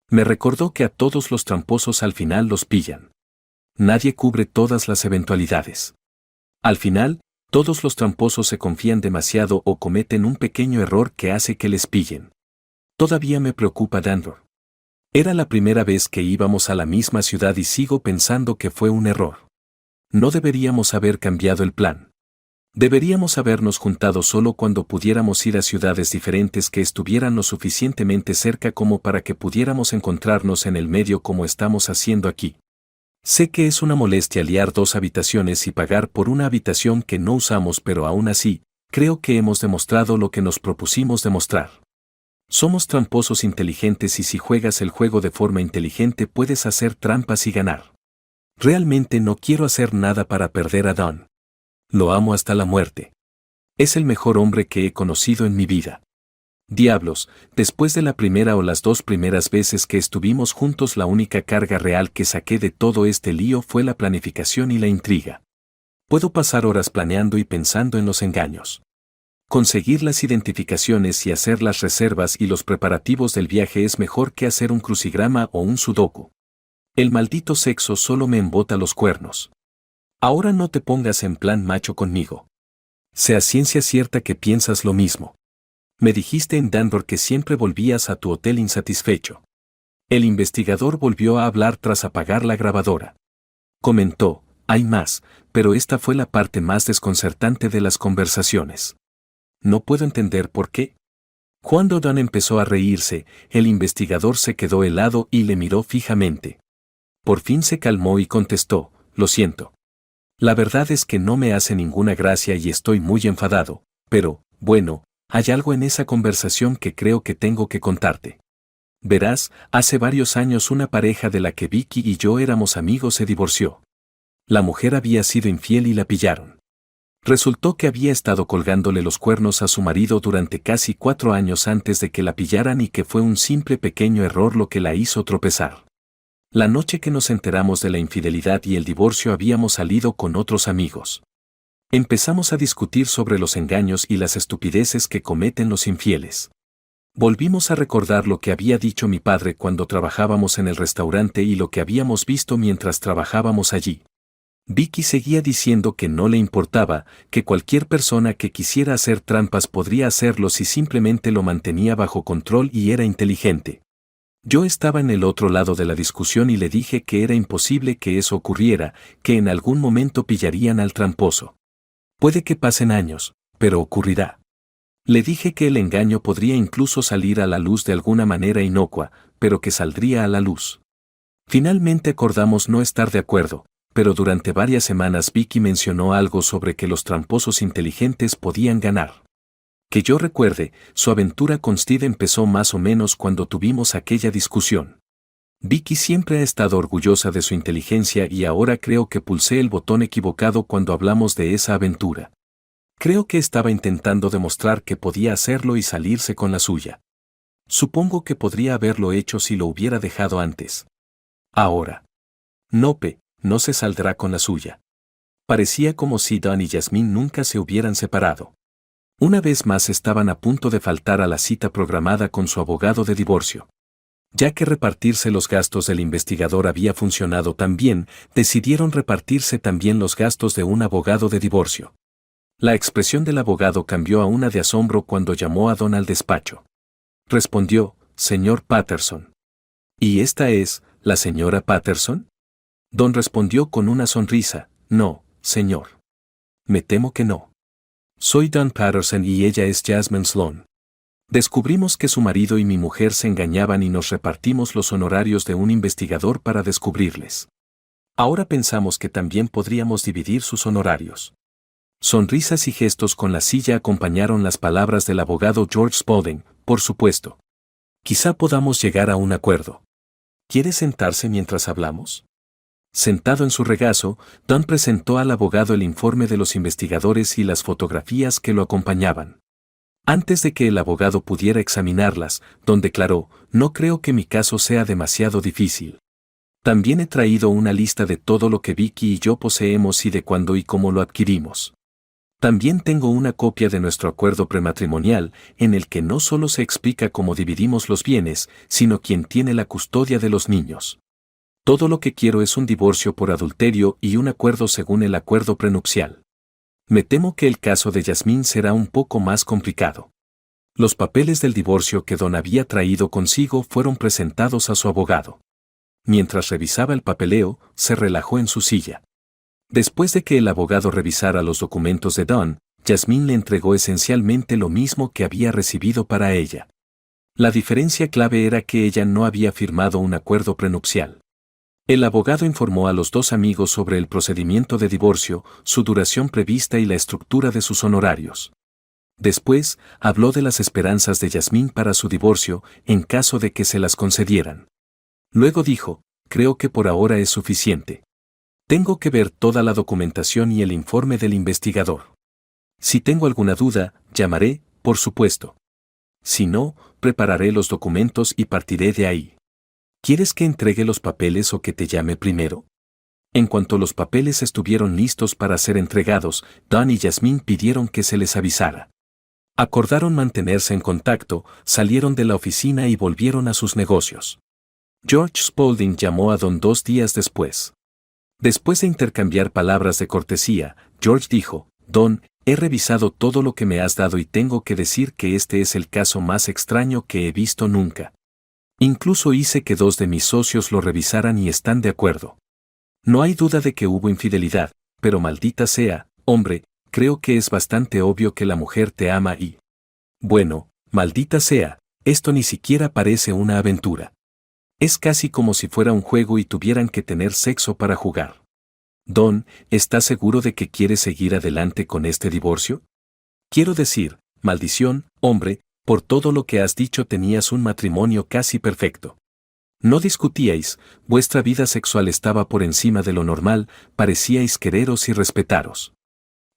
Me recordó que a todos los tramposos al final los pillan. Nadie cubre todas las eventualidades. Al final, todos los tramposos se confían demasiado o cometen un pequeño error que hace que les pillen. Todavía me preocupa Dandor. Era la primera vez que íbamos a la misma ciudad y sigo pensando que fue un error. No deberíamos haber cambiado el plan. Deberíamos habernos juntado solo cuando pudiéramos ir a ciudades diferentes que estuvieran lo suficientemente cerca como para que pudiéramos encontrarnos en el medio como estamos haciendo aquí. Sé que es una molestia liar 2 habitaciones y pagar por una habitación que no usamos, pero aún así, creo que hemos demostrado lo que nos propusimos demostrar. Somos tramposos inteligentes y si juegas el juego de forma inteligente puedes hacer trampas y ganar. Realmente no quiero hacer nada para perder a Don. Lo amo hasta la muerte. Es el mejor hombre que he conocido en mi vida. Diablos, después de la primera o las 2 primeras veces que estuvimos juntos la única carga real que saqué de todo este lío fue la planificación y la intriga. Puedo pasar horas planeando y pensando en los engaños. Conseguir las identificaciones y hacer las reservas y los preparativos del viaje es mejor que hacer un crucigrama o un sudoku. El maldito sexo solo me embota los cuernos. Ahora no te pongas en plan macho conmigo. Sea ciencia cierta que piensas lo mismo. Me dijiste en Dandor que siempre volvías a tu hotel insatisfecho. El investigador volvió a hablar tras apagar la grabadora. Comentó, hay más, pero esta fue la parte más desconcertante de las conversaciones. No puedo entender por qué. Cuando Don empezó a reírse, el investigador se quedó helado y le miró fijamente. Por fin se calmó y contestó, lo siento. La verdad es que no me hace ninguna gracia y estoy muy enfadado, pero, bueno, hay algo en esa conversación que creo que tengo que contarte. Verás, hace varios años una pareja de la que Vicky y yo éramos amigos se divorció. La mujer había sido infiel y la pillaron. Resultó que había estado colgándole los cuernos a su marido durante casi 4 años antes de que la pillaran y que fue un simple pequeño error lo que la hizo tropezar. La noche que nos enteramos de la infidelidad y el divorcio habíamos salido con otros amigos. Empezamos a discutir sobre los engaños y las estupideces que cometen los infieles. Volvimos a recordar lo que había dicho mi padre cuando trabajábamos en el restaurante y lo que habíamos visto mientras trabajábamos allí. Vicky seguía diciendo que no le importaba, que cualquier persona que quisiera hacer trampas podría hacerlo si simplemente lo mantenía bajo control y era inteligente. Yo estaba en el otro lado de la discusión y le dije que era imposible que eso ocurriera, que en algún momento pillarían al tramposo. Puede que pasen años, pero ocurrirá. Le dije que el engaño podría incluso salir a la luz de alguna manera inocua, pero que saldría a la luz. Finalmente acordamos no estar de acuerdo, pero durante varias semanas Vicky mencionó algo sobre que los tramposos inteligentes podían ganar. Que yo recuerde, su aventura con Steve empezó más o menos cuando tuvimos aquella discusión. Vicky siempre ha estado orgullosa de su inteligencia y ahora creo que pulsé el botón equivocado cuando hablamos de esa aventura. Creo que estaba intentando demostrar que podía hacerlo y salirse con la suya. Supongo que podría haberlo hecho si lo hubiera dejado antes. Ahora. Nope, no se saldrá con la suya. Parecía como si Don y Jasmine nunca se hubieran separado. Una vez más estaban a punto de faltar a la cita programada con su abogado de divorcio. Ya que repartirse los gastos del investigador había funcionado tan bien, decidieron repartirse también los gastos de un abogado de divorcio. La expresión del abogado cambió a una de asombro cuando llamó a Don al despacho. Respondió, señor Patterson. ¿Y esta es, la señora Patterson? Don respondió con una sonrisa, no, señor. Me temo que no. Soy Don Patterson y ella es Jasmine Sloan. Descubrimos que su marido y mi mujer se engañaban y nos repartimos los honorarios de un investigador para descubrirles. Ahora pensamos que también podríamos dividir sus honorarios. Sonrisas y gestos con la silla acompañaron las palabras del abogado George Spalding, por supuesto. Quizá podamos llegar a un acuerdo. ¿Quiere sentarse mientras hablamos? Sentado en su regazo, Don presentó al abogado el informe de los investigadores y las fotografías que lo acompañaban. Antes de que el abogado pudiera examinarlas, Don declaró, no creo que mi caso sea demasiado difícil. También he traído una lista de todo lo que Vicky y yo poseemos y de cuándo y cómo lo adquirimos. También tengo una copia de nuestro acuerdo prematrimonial, en el que no solo se explica cómo dividimos los bienes, sino quién tiene la custodia de los niños. Todo lo que quiero es un divorcio por adulterio y un acuerdo según el acuerdo prenupcial. Me temo que el caso de Jasmine será un poco más complicado. Los papeles del divorcio que Don había traído consigo fueron presentados a su abogado. Mientras revisaba el papeleo, se relajó en su silla. Después de que el abogado revisara los documentos de Don, Jasmine le entregó esencialmente lo mismo que había recibido para ella. La diferencia clave era que ella no había firmado un acuerdo prenupcial. El abogado informó a los dos amigos sobre el procedimiento de divorcio, su duración prevista y la estructura de sus honorarios. Después, habló de las esperanzas de Jasmine para su divorcio, en caso de que se las concedieran. Luego dijo, creo que por ahora es suficiente. Tengo que ver toda la documentación y el informe del investigador. Si tengo alguna duda, llamaré, por supuesto. Si no, prepararé los documentos y partiré de ahí. ¿Quieres que entregue los papeles o que te llame primero? En cuanto los papeles estuvieron listos para ser entregados, Don y Jasmine pidieron que se les avisara. Acordaron mantenerse en contacto, salieron de la oficina y volvieron a sus negocios. George Spalding llamó a Don 2 días después. Después de intercambiar palabras de cortesía, George dijo, Don, he revisado todo lo que me has dado y tengo que decir que este es el caso más extraño que he visto nunca. Incluso hice que 2 de mis socios lo revisaran y están de acuerdo. No hay duda de que hubo infidelidad, pero maldita sea, hombre, creo que es bastante obvio que la mujer te ama y... Bueno, maldita sea, esto ni siquiera parece una aventura. Es casi como si fuera un juego y tuvieran que tener sexo para jugar. Don, ¿estás seguro de que quieres seguir adelante con este divorcio? Quiero decir, maldición, hombre, por todo lo que has dicho tenías un matrimonio casi perfecto. No discutíais, vuestra vida sexual estaba por encima de lo normal, parecíais quereros y respetaros.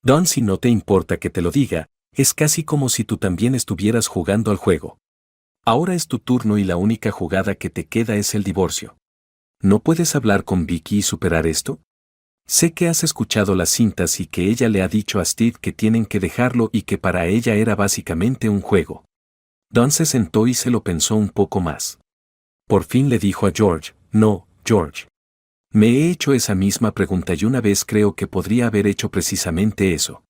Don, si no te importa que te lo diga, es casi como si tú también estuvieras jugando al juego. Ahora es tu turno y la única jugada que te queda es el divorcio. ¿No puedes hablar con Vicky y superar esto? Sé que has escuchado las cintas y que ella le ha dicho a Steve que tienen que dejarlo y que para ella era básicamente un juego. Don se sentó y se lo pensó un poco más. Por fin le dijo a George, no, George. Me he hecho esa misma pregunta y una vez creo que podría haber hecho precisamente eso.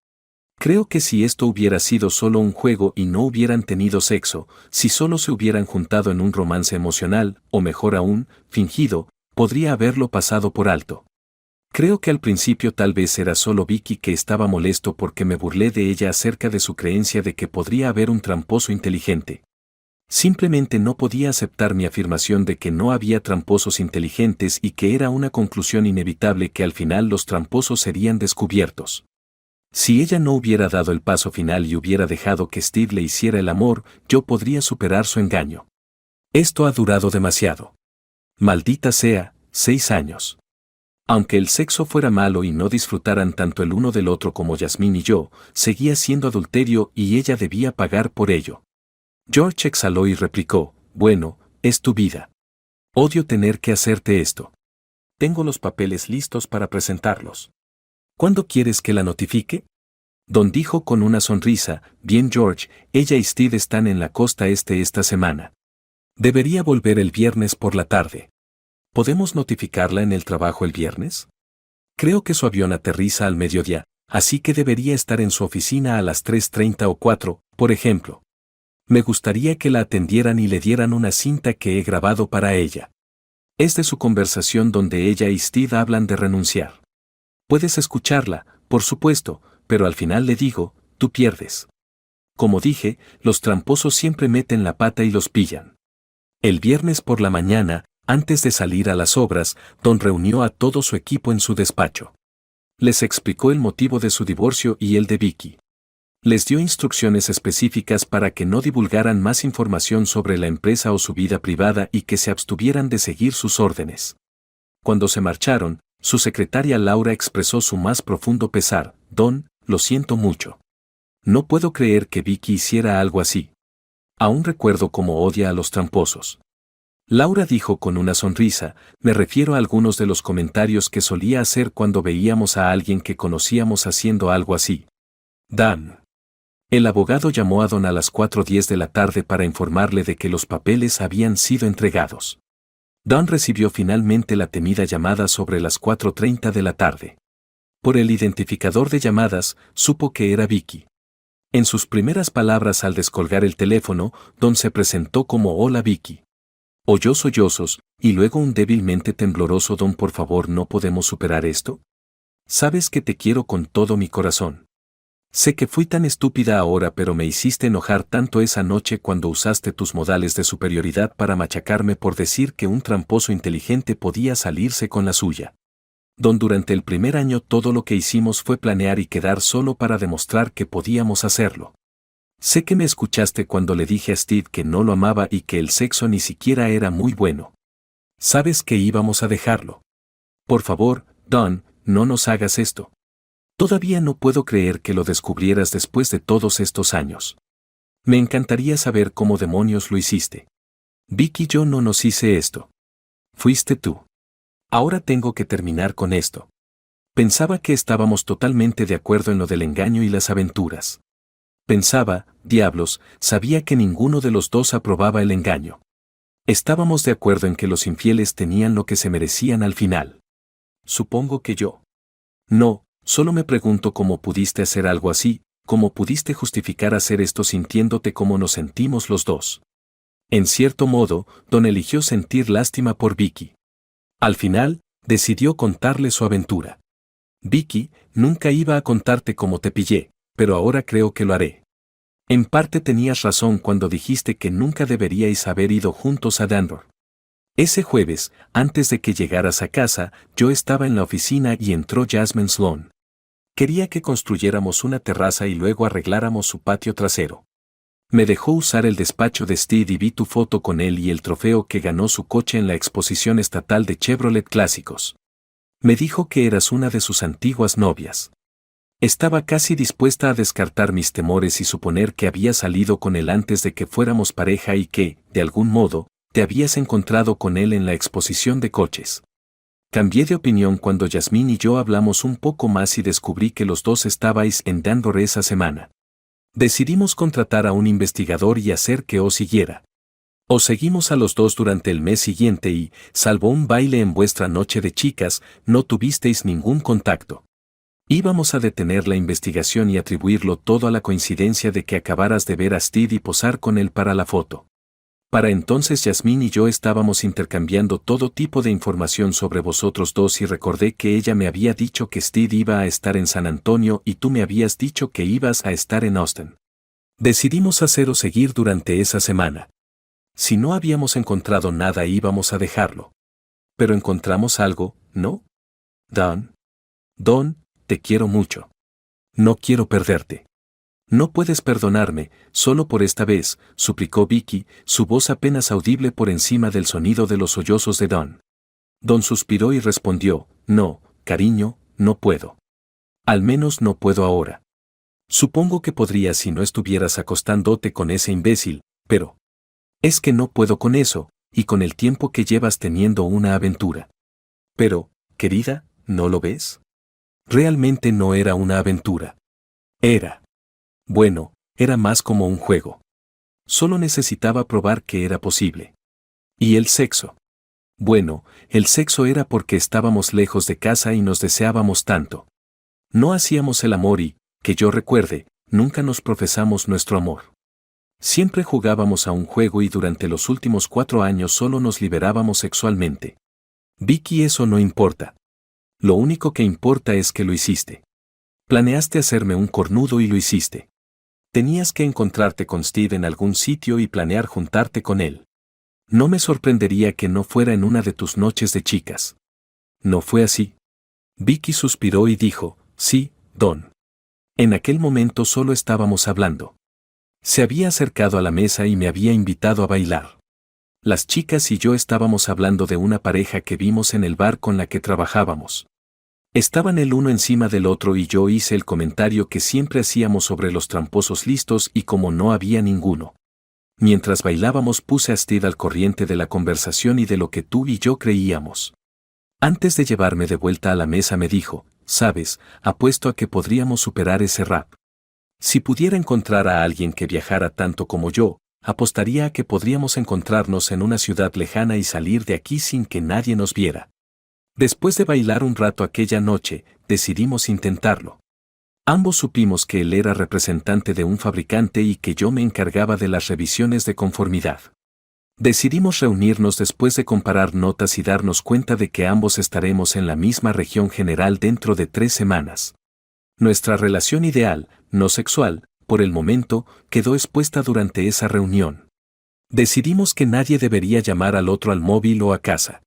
Creo que si esto hubiera sido solo un juego y no hubieran tenido sexo, si solo se hubieran juntado en un romance emocional, o mejor aún, fingido, podría haberlo pasado por alto. Creo que al principio tal vez era solo Vicky que estaba molesto porque me burlé de ella acerca de su creencia de que podría haber un tramposo inteligente. Simplemente no podía aceptar mi afirmación de que no había tramposos inteligentes y que era una conclusión inevitable que al final los tramposos serían descubiertos. Si ella no hubiera dado el paso final y hubiera dejado que Steve le hiciera el amor, yo podría superar su engaño. Esto ha durado demasiado. Maldita sea, 6 años. Aunque el sexo fuera malo y no disfrutaran tanto el uno del otro como Yasmín y yo, seguía siendo adulterio y ella debía pagar por ello. George exhaló y replicó, bueno, es tu vida. Odio tener que hacerte esto. Tengo los papeles listos para presentarlos. ¿Cuándo quieres que la notifique? Don dijo con una sonrisa, bien George, ella y Steve están en la costa este esta semana. Debería volver el viernes por la tarde. ¿Podemos notificarla en el trabajo el viernes? Creo que su avión aterriza al mediodía, así que debería estar en su oficina a las 3:30 o 4, por ejemplo. Me gustaría que la atendieran y le dieran una cinta que he grabado para ella. Es de su conversación donde ella y Steve hablan de renunciar. Puedes escucharla, por supuesto, pero al final le digo, tú pierdes. Como dije, los tramposos siempre meten la pata y los pillan. El viernes por la mañana, antes de salir a las obras, Don reunió a todo su equipo en su despacho. Les explicó el motivo de su divorcio y el de Vicky. Les dio instrucciones específicas para que no divulgaran más información sobre la empresa o su vida privada y que se abstuvieran de seguir sus órdenes. Cuando se marcharon, su secretaria Laura expresó su más profundo pesar, Don, lo siento mucho. No puedo creer que Vicky hiciera algo así. Aún recuerdo cómo odia a los tramposos. Laura dijo con una sonrisa, me refiero a algunos de los comentarios que solía hacer cuando veíamos a alguien que conocíamos haciendo algo así. Dan. El abogado llamó a Don a las 4:10 de la tarde para informarle de que los papeles habían sido entregados. Don recibió finalmente la temida llamada sobre las 4:30 de la tarde. Por el identificador de llamadas, supo que era Vicky. En sus primeras palabras al descolgar el teléfono, Don se presentó como Hola Vicky. Oyó sollozos, y luego un débilmente tembloroso Don, por favor, ¿no podemos superar esto? Sabes que te quiero con todo mi corazón. Sé que fui tan estúpida ahora, pero me hiciste enojar tanto esa noche cuando usaste tus modales de superioridad para machacarme por decir que un tramposo inteligente podía salirse con la suya. Don, durante el primer año todo lo que hicimos fue planear y quedar solo para demostrar que podíamos hacerlo. Sé que me escuchaste cuando le dije a Steve que no lo amaba y que el sexo ni siquiera era muy bueno. Sabes que íbamos a dejarlo. Por favor, Don, no nos hagas esto. Todavía no puedo creer que lo descubrieras después de todos estos años. Me encantaría saber cómo demonios lo hiciste. Vicky y yo no nos hice esto. Fuiste tú. Ahora tengo que terminar con esto. Pensaba que estábamos totalmente de acuerdo en lo del engaño y las aventuras. Pensaba, diablos, sabía que ninguno de los dos aprobaba el engaño. Estábamos de acuerdo en que los infieles tenían lo que se merecían al final. Supongo que yo. No, solo me pregunto cómo pudiste hacer algo así, cómo pudiste justificar hacer esto sintiéndote como nos sentimos los dos. En cierto modo, Don eligió sentir lástima por Vicky. Al final, decidió contarle su aventura. Vicky, nunca iba a contarte cómo te pillé, pero ahora creo que lo haré. En parte tenías razón cuando dijiste que nunca deberíais haber ido juntos a Denver. Ese jueves, antes de que llegaras a casa, yo estaba en la oficina y entró Jasmine Sloan. Quería que construyéramos una terraza y luego arregláramos su patio trasero. Me dejó usar el despacho de Steve y vi tu foto con él y el trofeo que ganó su coche en la exposición estatal de Chevrolet Clásicos. Me dijo que eras una de sus antiguas novias. Estaba casi dispuesta a descartar mis temores y suponer que había salido con él antes de que fuéramos pareja y que, de algún modo, te habías encontrado con él en la exposición de coches. Cambié de opinión cuando Yasmín y yo hablamos un poco más y descubrí que los dos estabais en Denver esa semana. Decidimos contratar a un investigador y hacer que os siguiera. Os seguimos a los dos durante el mes siguiente y, salvo un baile en vuestra noche de chicas, no tuvisteis ningún contacto. Íbamos a detener la investigación y atribuirlo todo a la coincidencia de que acabaras de ver a Steve y posar con él para la foto. Para entonces Yasmín y yo estábamos intercambiando todo tipo de información sobre vosotros dos y recordé que ella me había dicho que Steve iba a estar en San Antonio y tú me habías dicho que ibas a estar en Austin. Decidimos haceros seguir durante esa semana. Si no habíamos encontrado nada íbamos a dejarlo. Pero encontramos algo, ¿no? Don, te quiero mucho. No quiero perderte. No puedes perdonarme, solo por esta vez, suplicó Vicky, su voz apenas audible por encima del sonido de los sollozos de Don. Don suspiró y respondió, no, cariño, no puedo. Al menos no puedo ahora. Supongo que podrías si no estuvieras acostándote con ese imbécil, pero... Es que no puedo con eso, y con el tiempo que llevas teniendo una aventura. Pero, querida, ¿no lo ves? Realmente no era una aventura. Era más como un juego. Solo necesitaba probar que era posible. ¿Y el sexo? Bueno, el sexo era porque estábamos lejos de casa y nos deseábamos tanto. No hacíamos el amor y, que yo recuerde, nunca nos profesamos nuestro amor. Siempre jugábamos a un juego y durante los últimos 4 años solo nos liberábamos sexualmente. Vicky, eso no importa. Lo único que importa es que lo hiciste. Planeaste hacerme un cornudo y lo hiciste. Tenías que encontrarte con Steve en algún sitio y planear juntarte con él. No me sorprendería que no fuera en una de tus noches de chicas. ¿No fue así? Vicky suspiró y dijo, sí, Don. En aquel momento solo estábamos hablando. Se había acercado a la mesa y me había invitado a bailar. Las chicas y yo estábamos hablando de una pareja que vimos en el bar con la que trabajábamos. Estaban el uno encima del otro y yo hice el comentario que siempre hacíamos sobre los tramposos listos y como no había ninguno. Mientras bailábamos puse a Steve al corriente de la conversación y de lo que tú y yo creíamos. Antes de llevarme de vuelta a la mesa me dijo, sabes, apuesto a que podríamos superar ese rap. Si pudiera encontrar a alguien que viajara tanto como yo, apostaría a que podríamos encontrarnos en una ciudad lejana y salir de aquí sin que nadie nos viera. Después de bailar un rato aquella noche, decidimos intentarlo. Ambos supimos que él era representante de un fabricante y que yo me encargaba de las revisiones de conformidad. Decidimos reunirnos después de comparar notas y darnos cuenta de que ambos estaremos en la misma región general dentro de 3 semanas. Nuestra relación ideal, no sexual, por el momento, quedó expuesta durante esa reunión. Decidimos que nadie debería llamar al otro al móvil o a casa.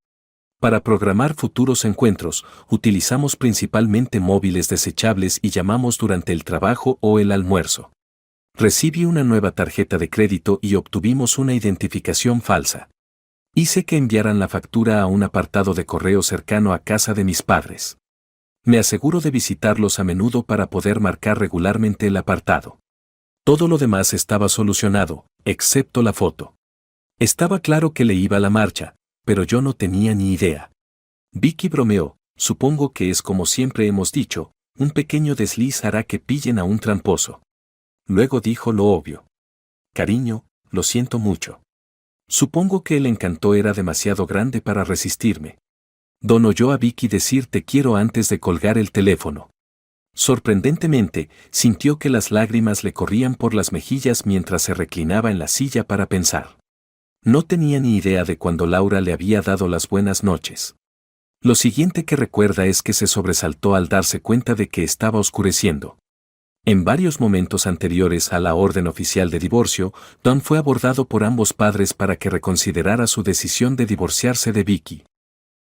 Para programar futuros encuentros, utilizamos principalmente móviles desechables y llamamos durante el trabajo o el almuerzo. Recibí una nueva tarjeta de crédito y obtuvimos una identificación falsa. Hice que enviaran la factura a un apartado de correo cercano a casa de mis padres. Me aseguro de visitarlos a menudo para poder marcar regularmente el apartado. Todo lo demás estaba solucionado, excepto la foto. Estaba claro que le iba la marcha, pero yo no tenía ni idea. Vicky bromeó, supongo que es como siempre hemos dicho, un pequeño desliz hará que pillen a un tramposo. Luego dijo lo obvio. Cariño, lo siento mucho. Supongo que el encanto era demasiado grande para resistirme. Don oyó a Vicky decir te quiero antes de colgar el teléfono. Sorprendentemente, sintió que las lágrimas le corrían por las mejillas mientras se reclinaba en la silla para pensar. No tenía ni idea de cuándo Laura le había dado las buenas noches. Lo siguiente que recuerda es que se sobresaltó al darse cuenta de que estaba oscureciendo. En varios momentos anteriores a la orden oficial de divorcio, Don fue abordado por ambos padres para que reconsiderara su decisión de divorciarse de Vicky.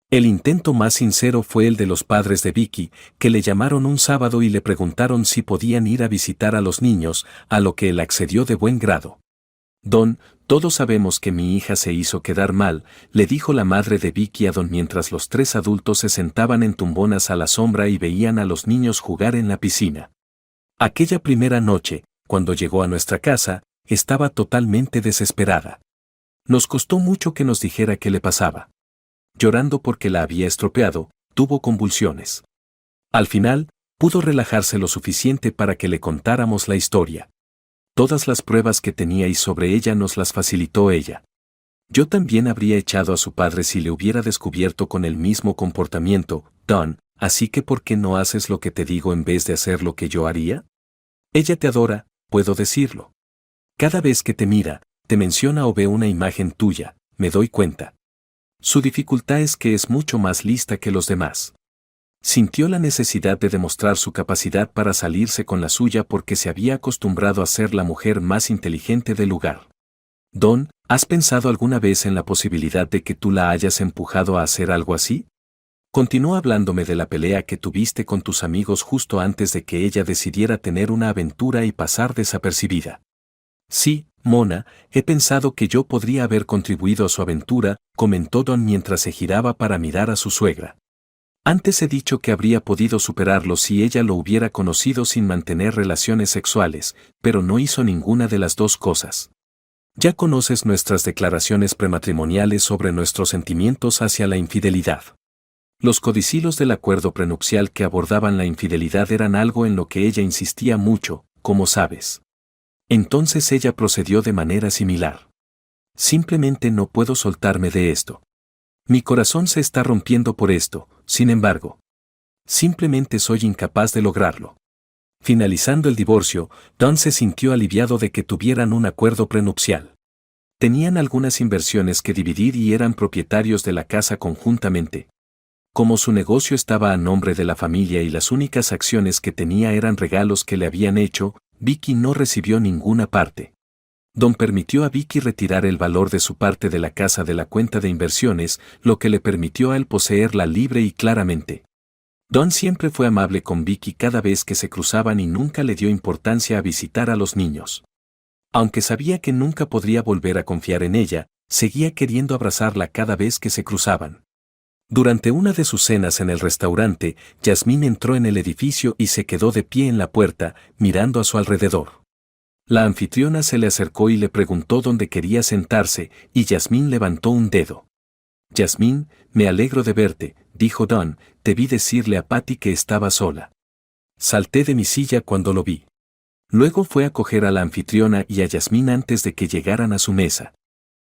El intento más sincero fue el de los padres de Vicky, que le llamaron un sábado y le preguntaron si podían ir a visitar a los niños, a lo que él accedió de buen grado. Don, todos sabemos que mi hija se hizo quedar mal, le dijo la madre de Vicky a Don mientras los tres adultos se sentaban en tumbonas a la sombra y veían a los niños jugar en la piscina. Aquella primera noche, cuando llegó a nuestra casa, estaba totalmente desesperada. Nos costó mucho que nos dijera qué le pasaba. Llorando porque la había estropeado, tuvo convulsiones. Al final, pudo relajarse lo suficiente para que le contáramos la historia. Todas las pruebas que teníais sobre ella nos las facilitó ella. Yo también habría echado a su padre si le hubiera descubierto con el mismo comportamiento, Don, así que ¿por qué no haces lo que te digo en vez de hacer lo que yo haría? Ella te adora, puedo decirlo. Cada vez que te mira, te menciona o ve una imagen tuya, me doy cuenta. Su dificultad es que es mucho más lista que los demás. Sintió la necesidad de demostrar su capacidad para salirse con la suya porque se había acostumbrado a ser la mujer más inteligente del lugar. Don, ¿has pensado alguna vez en la posibilidad de que tú la hayas empujado a hacer algo así? Continuó hablándome de la pelea que tuviste con tus amigos justo antes de que ella decidiera tener una aventura y pasar desapercibida. Sí, Mona, he pensado que yo podría haber contribuido a su aventura, comentó Don mientras se giraba para mirar a su suegra. Antes he dicho que habría podido superarlo si ella lo hubiera conocido sin mantener relaciones sexuales, pero no hizo ninguna de las dos cosas. Ya conoces nuestras declaraciones prematrimoniales sobre nuestros sentimientos hacia la infidelidad. Los codicilios del acuerdo prenupcial que abordaban la infidelidad eran algo en lo que ella insistía mucho, como sabes. Entonces ella procedió de manera similar. Simplemente no puedo soltarme de esto. Mi corazón se está rompiendo por esto, sin embargo. Simplemente soy incapaz de lograrlo. Finalizando el divorcio, Don se sintió aliviado de que tuvieran un acuerdo prenupcial. Tenían algunas inversiones que dividir y eran propietarios de la casa conjuntamente. Como su negocio estaba a nombre de la familia y las únicas acciones que tenía eran regalos que le habían hecho, Vicky no recibió ninguna parte. Don permitió a Vicky retirar el valor de su parte de la casa de la cuenta de inversiones, lo que le permitió a él poseerla libre y claramente. Don siempre fue amable con Vicky cada vez que se cruzaban y nunca le dio importancia a visitar a los niños. Aunque sabía que nunca podría volver a confiar en ella, seguía queriendo abrazarla cada vez que se cruzaban. Durante una de sus cenas en el restaurante, Yasmín entró en el edificio y se quedó de pie en la puerta, mirando a su alrededor. La anfitriona se le acercó y le preguntó dónde quería sentarse, y Yasmín levantó un dedo. Yasmín, me alegro de verte, dijo Don, debí decirle a Patty que estaba sola. Salté de mi silla cuando lo vi. Luego fue a coger a la anfitriona y a Yasmín antes de que llegaran a su mesa.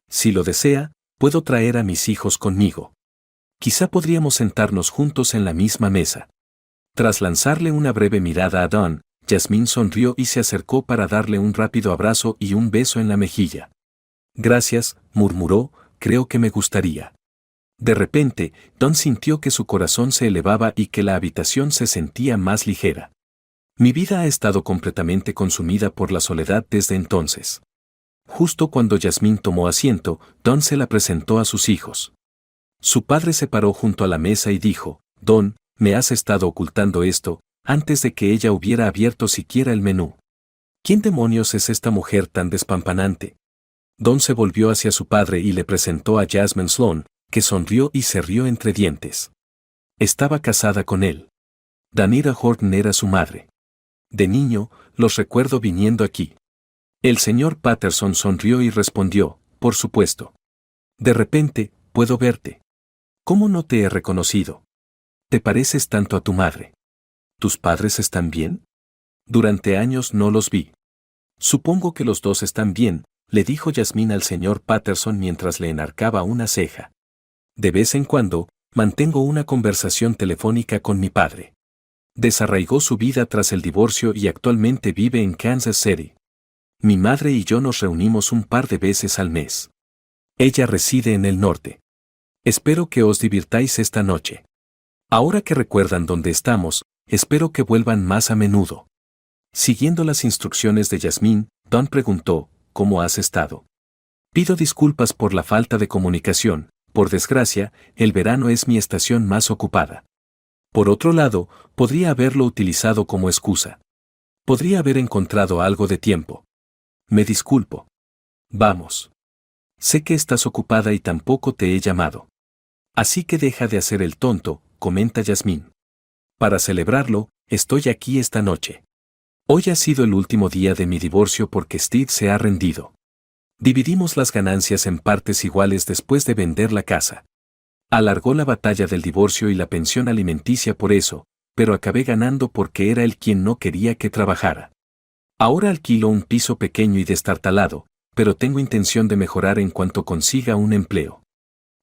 Si lo desea, puedo traer a mis hijos conmigo. Quizá podríamos sentarnos juntos en la misma mesa. Tras lanzarle una breve mirada a Don, Yasmín sonrió y se acercó para darle un rápido abrazo y un beso en la mejilla. Gracias, murmuró, creo que me gustaría. De repente, Don sintió que su corazón se elevaba y que la habitación se sentía más ligera. Mi vida ha estado completamente consumida por la soledad desde entonces. Justo cuando Yasmín tomó asiento, Don se la presentó a sus hijos. Su padre se paró junto a la mesa y dijo, Don, me has estado ocultando esto, antes de que ella hubiera abierto siquiera el menú. ¿Quién demonios es esta mujer tan despampanante? Don se volvió hacia su padre y le presentó a Jasmine Sloan, que sonrió y se rió entre dientes. Estaba casada con él. Danira Horton era su madre. De niño, los recuerdo viniendo aquí. El señor Patterson sonrió y respondió, por supuesto. De repente, puedo verte. ¿Cómo no te he reconocido? Te pareces tanto a tu madre. ¿Tus padres están bien? Durante años no los vi. Supongo que los dos están bien, le dijo Yasmín al señor Patterson mientras le enarcaba una ceja. De vez en cuando, mantengo una conversación telefónica con mi padre. Desarraigó su vida tras el divorcio y actualmente vive en Kansas City. Mi madre y yo nos reunimos un par de veces al mes. Ella reside en el norte. Espero que os divirtáis esta noche. Ahora que recuerdan dónde estamos, espero que vuelvan más a menudo. Siguiendo las instrucciones de Jasmine, Don preguntó, ¿cómo has estado? Pido disculpas por la falta de comunicación, por desgracia, el verano es mi estación más ocupada. Por otro lado, podría haberlo utilizado como excusa. Podría haber encontrado algo de tiempo. Me disculpo. Vamos. Sé que estás ocupada y tampoco te he llamado. Así que deja de hacer el tonto, comenta Jasmine. Para celebrarlo, estoy aquí esta noche. Hoy ha sido el último día de mi divorcio porque Steve se ha rendido. Dividimos las ganancias en partes iguales después de vender la casa. Alargó la batalla del divorcio y la pensión alimenticia por eso, pero acabé ganando porque era él quien no quería que trabajara. Ahora alquilo un piso pequeño y destartalado, pero tengo intención de mejorar en cuanto consiga un empleo.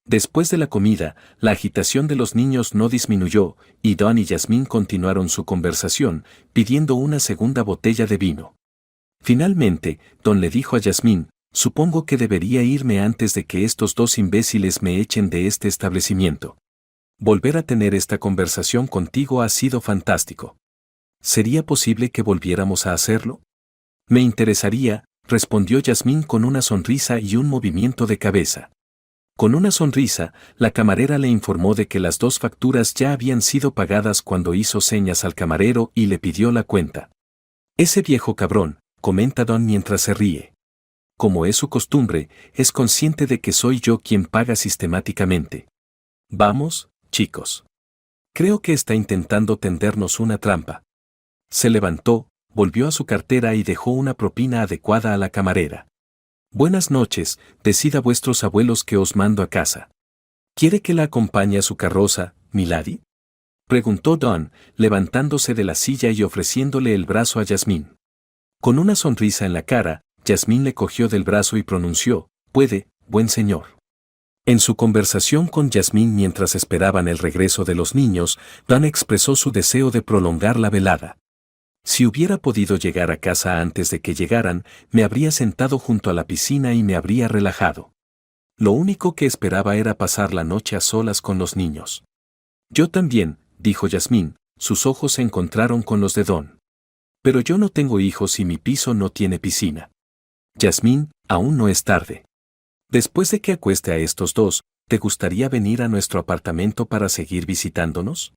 Después de la comida, la agitación de los niños no disminuyó, y Don y Jasmine continuaron su conversación, pidiendo una segunda botella de vino. Finalmente, Don le dijo a Jasmine, supongo que debería irme antes de que estos dos imbéciles me echen de este establecimiento. Volver a tener esta conversación contigo ha sido fantástico. ¿Sería posible que volviéramos a hacerlo? Me interesaría, respondió Jasmine con una sonrisa y un movimiento de cabeza. Con una sonrisa, la camarera le informó de que las dos facturas ya habían sido pagadas cuando hizo señas al camarero y le pidió la cuenta. Ese viejo cabrón, comenta Don mientras se ríe. Como es su costumbre, es consciente de que soy yo quien paga sistemáticamente. Vamos, chicos. Creo que está intentando tendernos una trampa. Se levantó, volvió a su cartera y dejó una propina adecuada a la camarera. Buenas noches, decid a vuestros abuelos que os mando a casa. ¿Quiere que la acompañe a su carroza, milady? Preguntó Don, levantándose de la silla y ofreciéndole el brazo a Jasmine. Con una sonrisa en la cara, Jasmine le cogió del brazo y pronunció, puede, buen señor. En su conversación con Jasmine mientras esperaban el regreso de los niños, Don expresó su deseo de prolongar la velada. Si hubiera podido llegar a casa antes de que llegaran, me habría sentado junto a la piscina y me habría relajado. Lo único que esperaba era pasar la noche a solas con los niños. Yo también, dijo Jasmine, sus ojos se encontraron con los de Don. Pero yo no tengo hijos y mi piso no tiene piscina. Jasmine, aún no es tarde. Después de que acueste a estos dos, ¿te gustaría venir a nuestro apartamento para seguir visitándonos?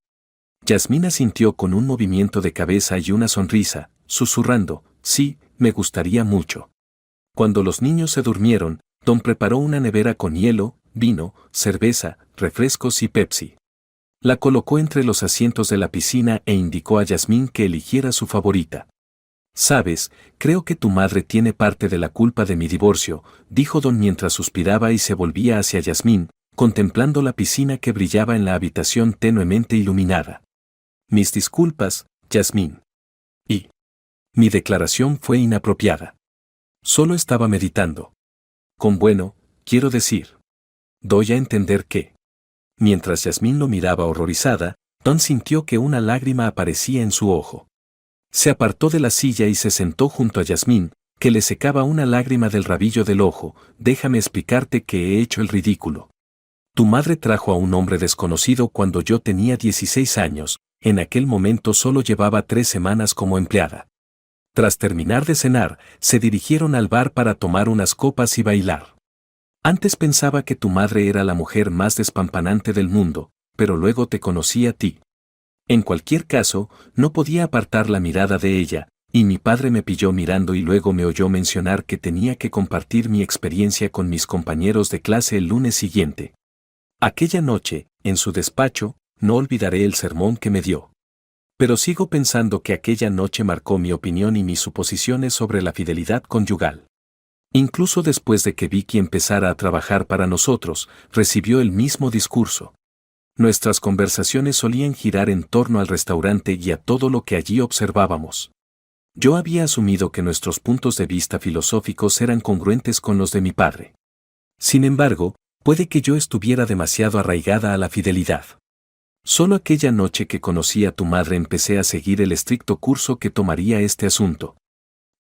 Jasmine asintió con un movimiento de cabeza y una sonrisa, susurrando, sí, me gustaría mucho. Cuando los niños se durmieron, Don preparó una nevera con hielo, vino, cerveza, refrescos y Pepsi. La colocó entre los asientos de la piscina e indicó a Jasmine que eligiera su favorita. Sabes, creo que tu madre tiene parte de la culpa de mi divorcio, dijo Don mientras suspiraba y se volvía hacia Jasmine, contemplando la piscina que brillaba en la habitación tenuemente iluminada. Mis disculpas, Jasmine. Y mi declaración fue inapropiada. Solo estaba meditando. Con bueno, quiero decir. Doy a entender que. Mientras Jasmine lo miraba horrorizada, Don sintió que una lágrima aparecía en su ojo. Se apartó de la silla y se sentó junto a Jasmine, que le secaba una lágrima del rabillo del ojo. Déjame explicarte que he hecho el ridículo. Tu madre trajo a un hombre desconocido cuando yo tenía 16 años, en aquel momento solo llevaba 3 semanas como empleada. Tras terminar de cenar, se dirigieron al bar para tomar unas copas y bailar. Antes pensaba que tu madre era la mujer más despampanante del mundo, pero luego te conocí a ti. En cualquier caso, no podía apartar la mirada de ella, y mi padre me pilló mirando y luego me oyó mencionar que tenía que compartir mi experiencia con mis compañeros de clase el lunes siguiente. Aquella noche, en su despacho, no olvidaré el sermón que me dio. Pero sigo pensando que aquella noche marcó mi opinión y mis suposiciones sobre la fidelidad conyugal. Incluso después de que Vicky empezara a trabajar para nosotros, recibió el mismo discurso. Nuestras conversaciones solían girar en torno al restaurante y a todo lo que allí observábamos. Yo había asumido que nuestros puntos de vista filosóficos eran congruentes con los de mi padre. Sin embargo, puede que yo estuviera demasiado arraigada a la fidelidad. Solo aquella noche que conocí a tu madre empecé a seguir el estricto curso que tomaría este asunto.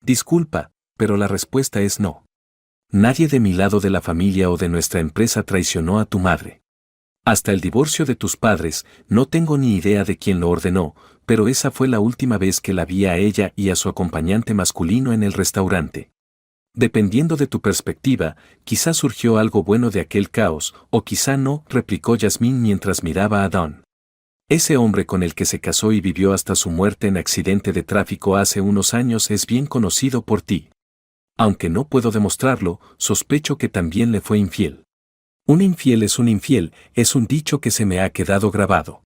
Disculpa, pero la respuesta es no. Nadie de mi lado de la familia o de nuestra empresa traicionó a tu madre. Hasta el divorcio de tus padres, no tengo ni idea de quién lo ordenó, pero esa fue la última vez que la vi a ella y a su acompañante masculino en el restaurante. Dependiendo de tu perspectiva, quizá surgió algo bueno de aquel caos, o quizá no, replicó Yasmín mientras miraba a Don. Ese hombre con el que se casó y vivió hasta su muerte en accidente de tráfico hace unos años es bien conocido por ti. Aunque no puedo demostrarlo, sospecho que también le fue infiel. Un infiel, es un dicho que se me ha quedado grabado.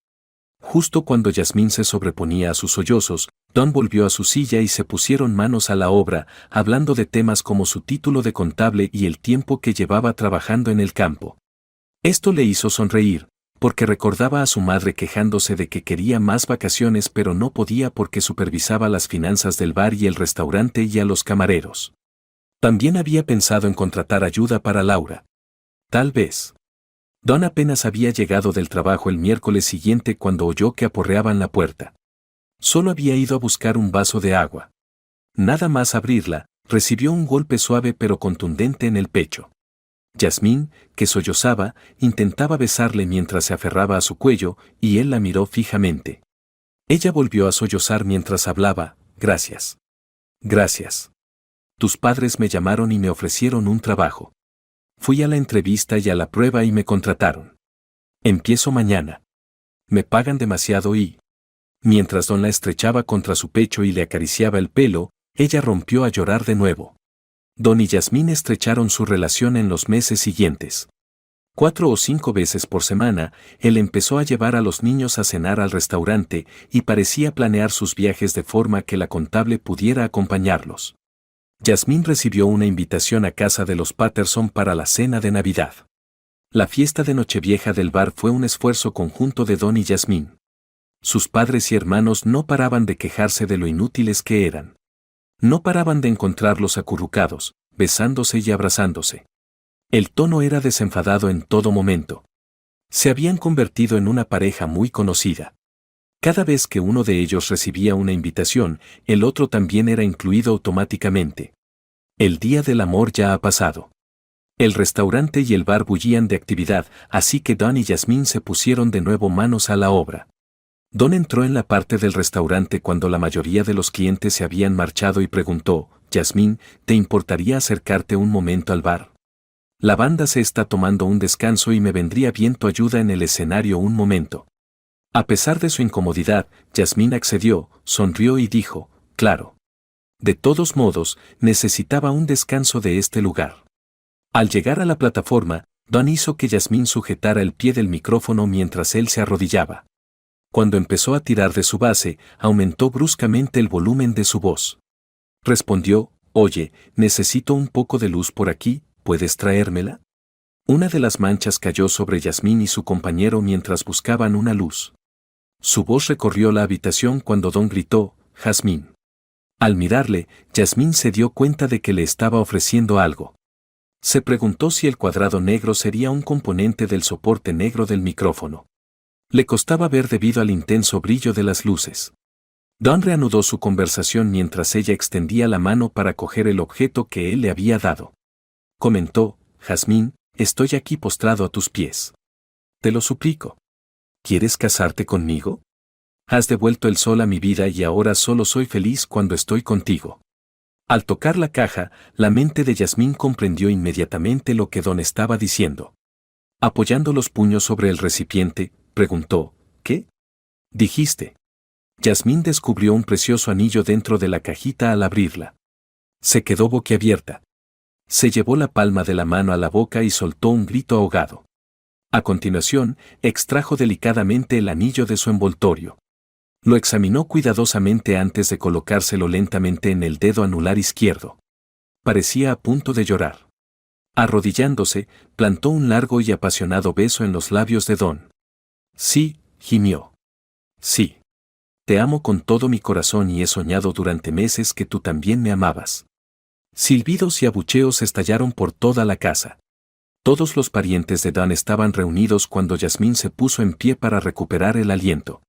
Justo cuando Yasmín se sobreponía a sus sollozos, Don volvió a su silla y se pusieron manos a la obra, hablando de temas como su título de contable y el tiempo que llevaba trabajando en el campo. Esto le hizo sonreír, porque recordaba a su madre quejándose de que quería más vacaciones pero no podía porque supervisaba las finanzas del bar y el restaurante y a los camareros. También había pensado en contratar ayuda para Laura. Tal vez. Don apenas había llegado del trabajo el miércoles siguiente cuando oyó que aporreaban la puerta. Solo había ido a buscar un vaso de agua. Nada más abrirla, recibió un golpe suave pero contundente en el pecho. Yasmín, que sollozaba, intentaba besarle mientras se aferraba a su cuello, y él la miró fijamente. Ella volvió a sollozar mientras hablaba, gracias. Gracias. Tus padres me llamaron y me ofrecieron un trabajo. Fui a la entrevista y a la prueba y me contrataron. Empiezo mañana. Me pagan demasiado y... Mientras Don la estrechaba contra su pecho y le acariciaba el pelo, ella rompió a llorar de nuevo. Don y Yasmín estrecharon su relación en los meses siguientes. 4 o 5 veces por semana, él empezó a llevar a los niños a cenar al restaurante y parecía planear sus viajes de forma que la contable pudiera acompañarlos. Yasmín recibió una invitación a casa de los Patterson para la cena de Navidad. La fiesta de Nochevieja del bar fue un esfuerzo conjunto de Don y Yasmín. Sus padres y hermanos no paraban de quejarse de lo inútiles que eran. No paraban de encontrarlos acurrucados, besándose y abrazándose. El tono era desenfadado en todo momento. Se habían convertido en una pareja muy conocida. Cada vez que uno de ellos recibía una invitación, el otro también era incluido automáticamente. El día del amor ya ha pasado. El restaurante y el bar bullían de actividad, así que Don y Yasmín se pusieron de nuevo manos a la obra. Don entró en la parte del restaurante cuando la mayoría de los clientes se habían marchado y preguntó, Yasmín, ¿te importaría acercarte un momento al bar? La banda se está tomando un descanso y me vendría bien tu ayuda en el escenario un momento. A pesar de su incomodidad, Yasmín accedió, sonrió y dijo, claro. De todos modos, necesitaba un descanso de este lugar. Al llegar a la plataforma, Don hizo que Yasmín sujetara el pie del micrófono mientras él se arrodillaba. Cuando empezó a tirar de su base, aumentó bruscamente el volumen de su voz. Respondió, oye, necesito un poco de luz por aquí, ¿puedes traérmela? Una de las manchas cayó sobre Yasmín y su compañero mientras buscaban una luz. Su voz recorrió la habitación cuando Don gritó, Jazmín. Al mirarle, Yasmín se dio cuenta de que le estaba ofreciendo algo. Se preguntó si el cuadrado negro sería un componente del soporte negro del micrófono. Le costaba ver debido al intenso brillo de las luces. Don reanudó su conversación mientras ella extendía la mano para coger el objeto que él le había dado. Comentó, Jazmín, estoy aquí postrado a tus pies. Te lo suplico. ¿Quieres casarte conmigo? Has devuelto el sol a mi vida y ahora solo soy feliz cuando estoy contigo. Al tocar la caja, la mente de Yasmín comprendió inmediatamente lo que Don estaba diciendo. Apoyando los puños sobre el recipiente, preguntó, ¿qué? Dijiste. Yasmín descubrió un precioso anillo dentro de la cajita al abrirla. Se quedó boquiabierta. Se llevó la palma de la mano a la boca y soltó un grito ahogado. A continuación, extrajo delicadamente el anillo de su envoltorio. Lo examinó cuidadosamente antes de colocárselo lentamente en el dedo anular izquierdo. Parecía a punto de llorar. Arrodillándose, plantó un largo y apasionado beso en los labios de Don. Sí, gimió. Sí. Te amo con todo mi corazón y he soñado durante meses que tú también me amabas. Silbidos y abucheos estallaron por toda la casa. Todos los parientes de Dan estaban reunidos cuando Yasmín se puso en pie para recuperar el aliento.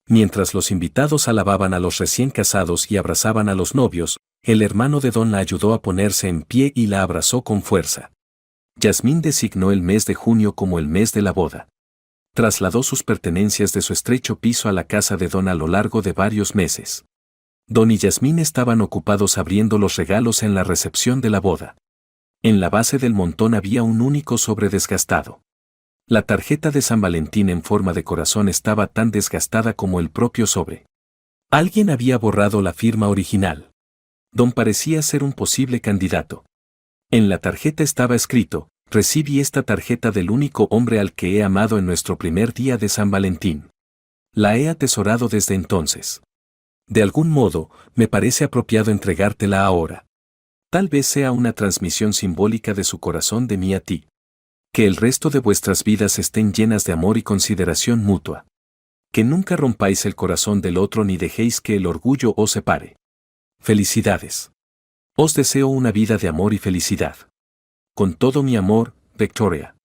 Mientras los invitados alababan a los recién casados y abrazaban a los novios, El hermano de Don la ayudó a ponerse en pie y la abrazó con fuerza. Yasmín designó el mes de junio como el mes de la boda. Trasladó sus pertenencias de su estrecho piso a la casa de Don a lo largo de varios meses. Don y Yasmín estaban ocupados abriendo los regalos en la recepción de la boda. En la base del montón había un único sobre desgastado. La tarjeta de San Valentín en forma de corazón estaba tan desgastada como el propio sobre. Alguien había borrado la firma original. Don parecía ser un posible candidato. En la tarjeta estaba escrito: recibí esta tarjeta del único hombre al que he amado en nuestro primer día de San Valentín. La he atesorado desde entonces. De algún modo, me parece apropiado entregártela ahora. Tal vez sea una transmisión simbólica de su corazón de mí a ti. Que el resto de vuestras vidas estén llenas de amor y consideración mutua. Que nunca rompáis el corazón del otro ni dejéis que el orgullo os separe. Felicidades. Os deseo una vida de amor y felicidad. Con todo mi amor, Victoria.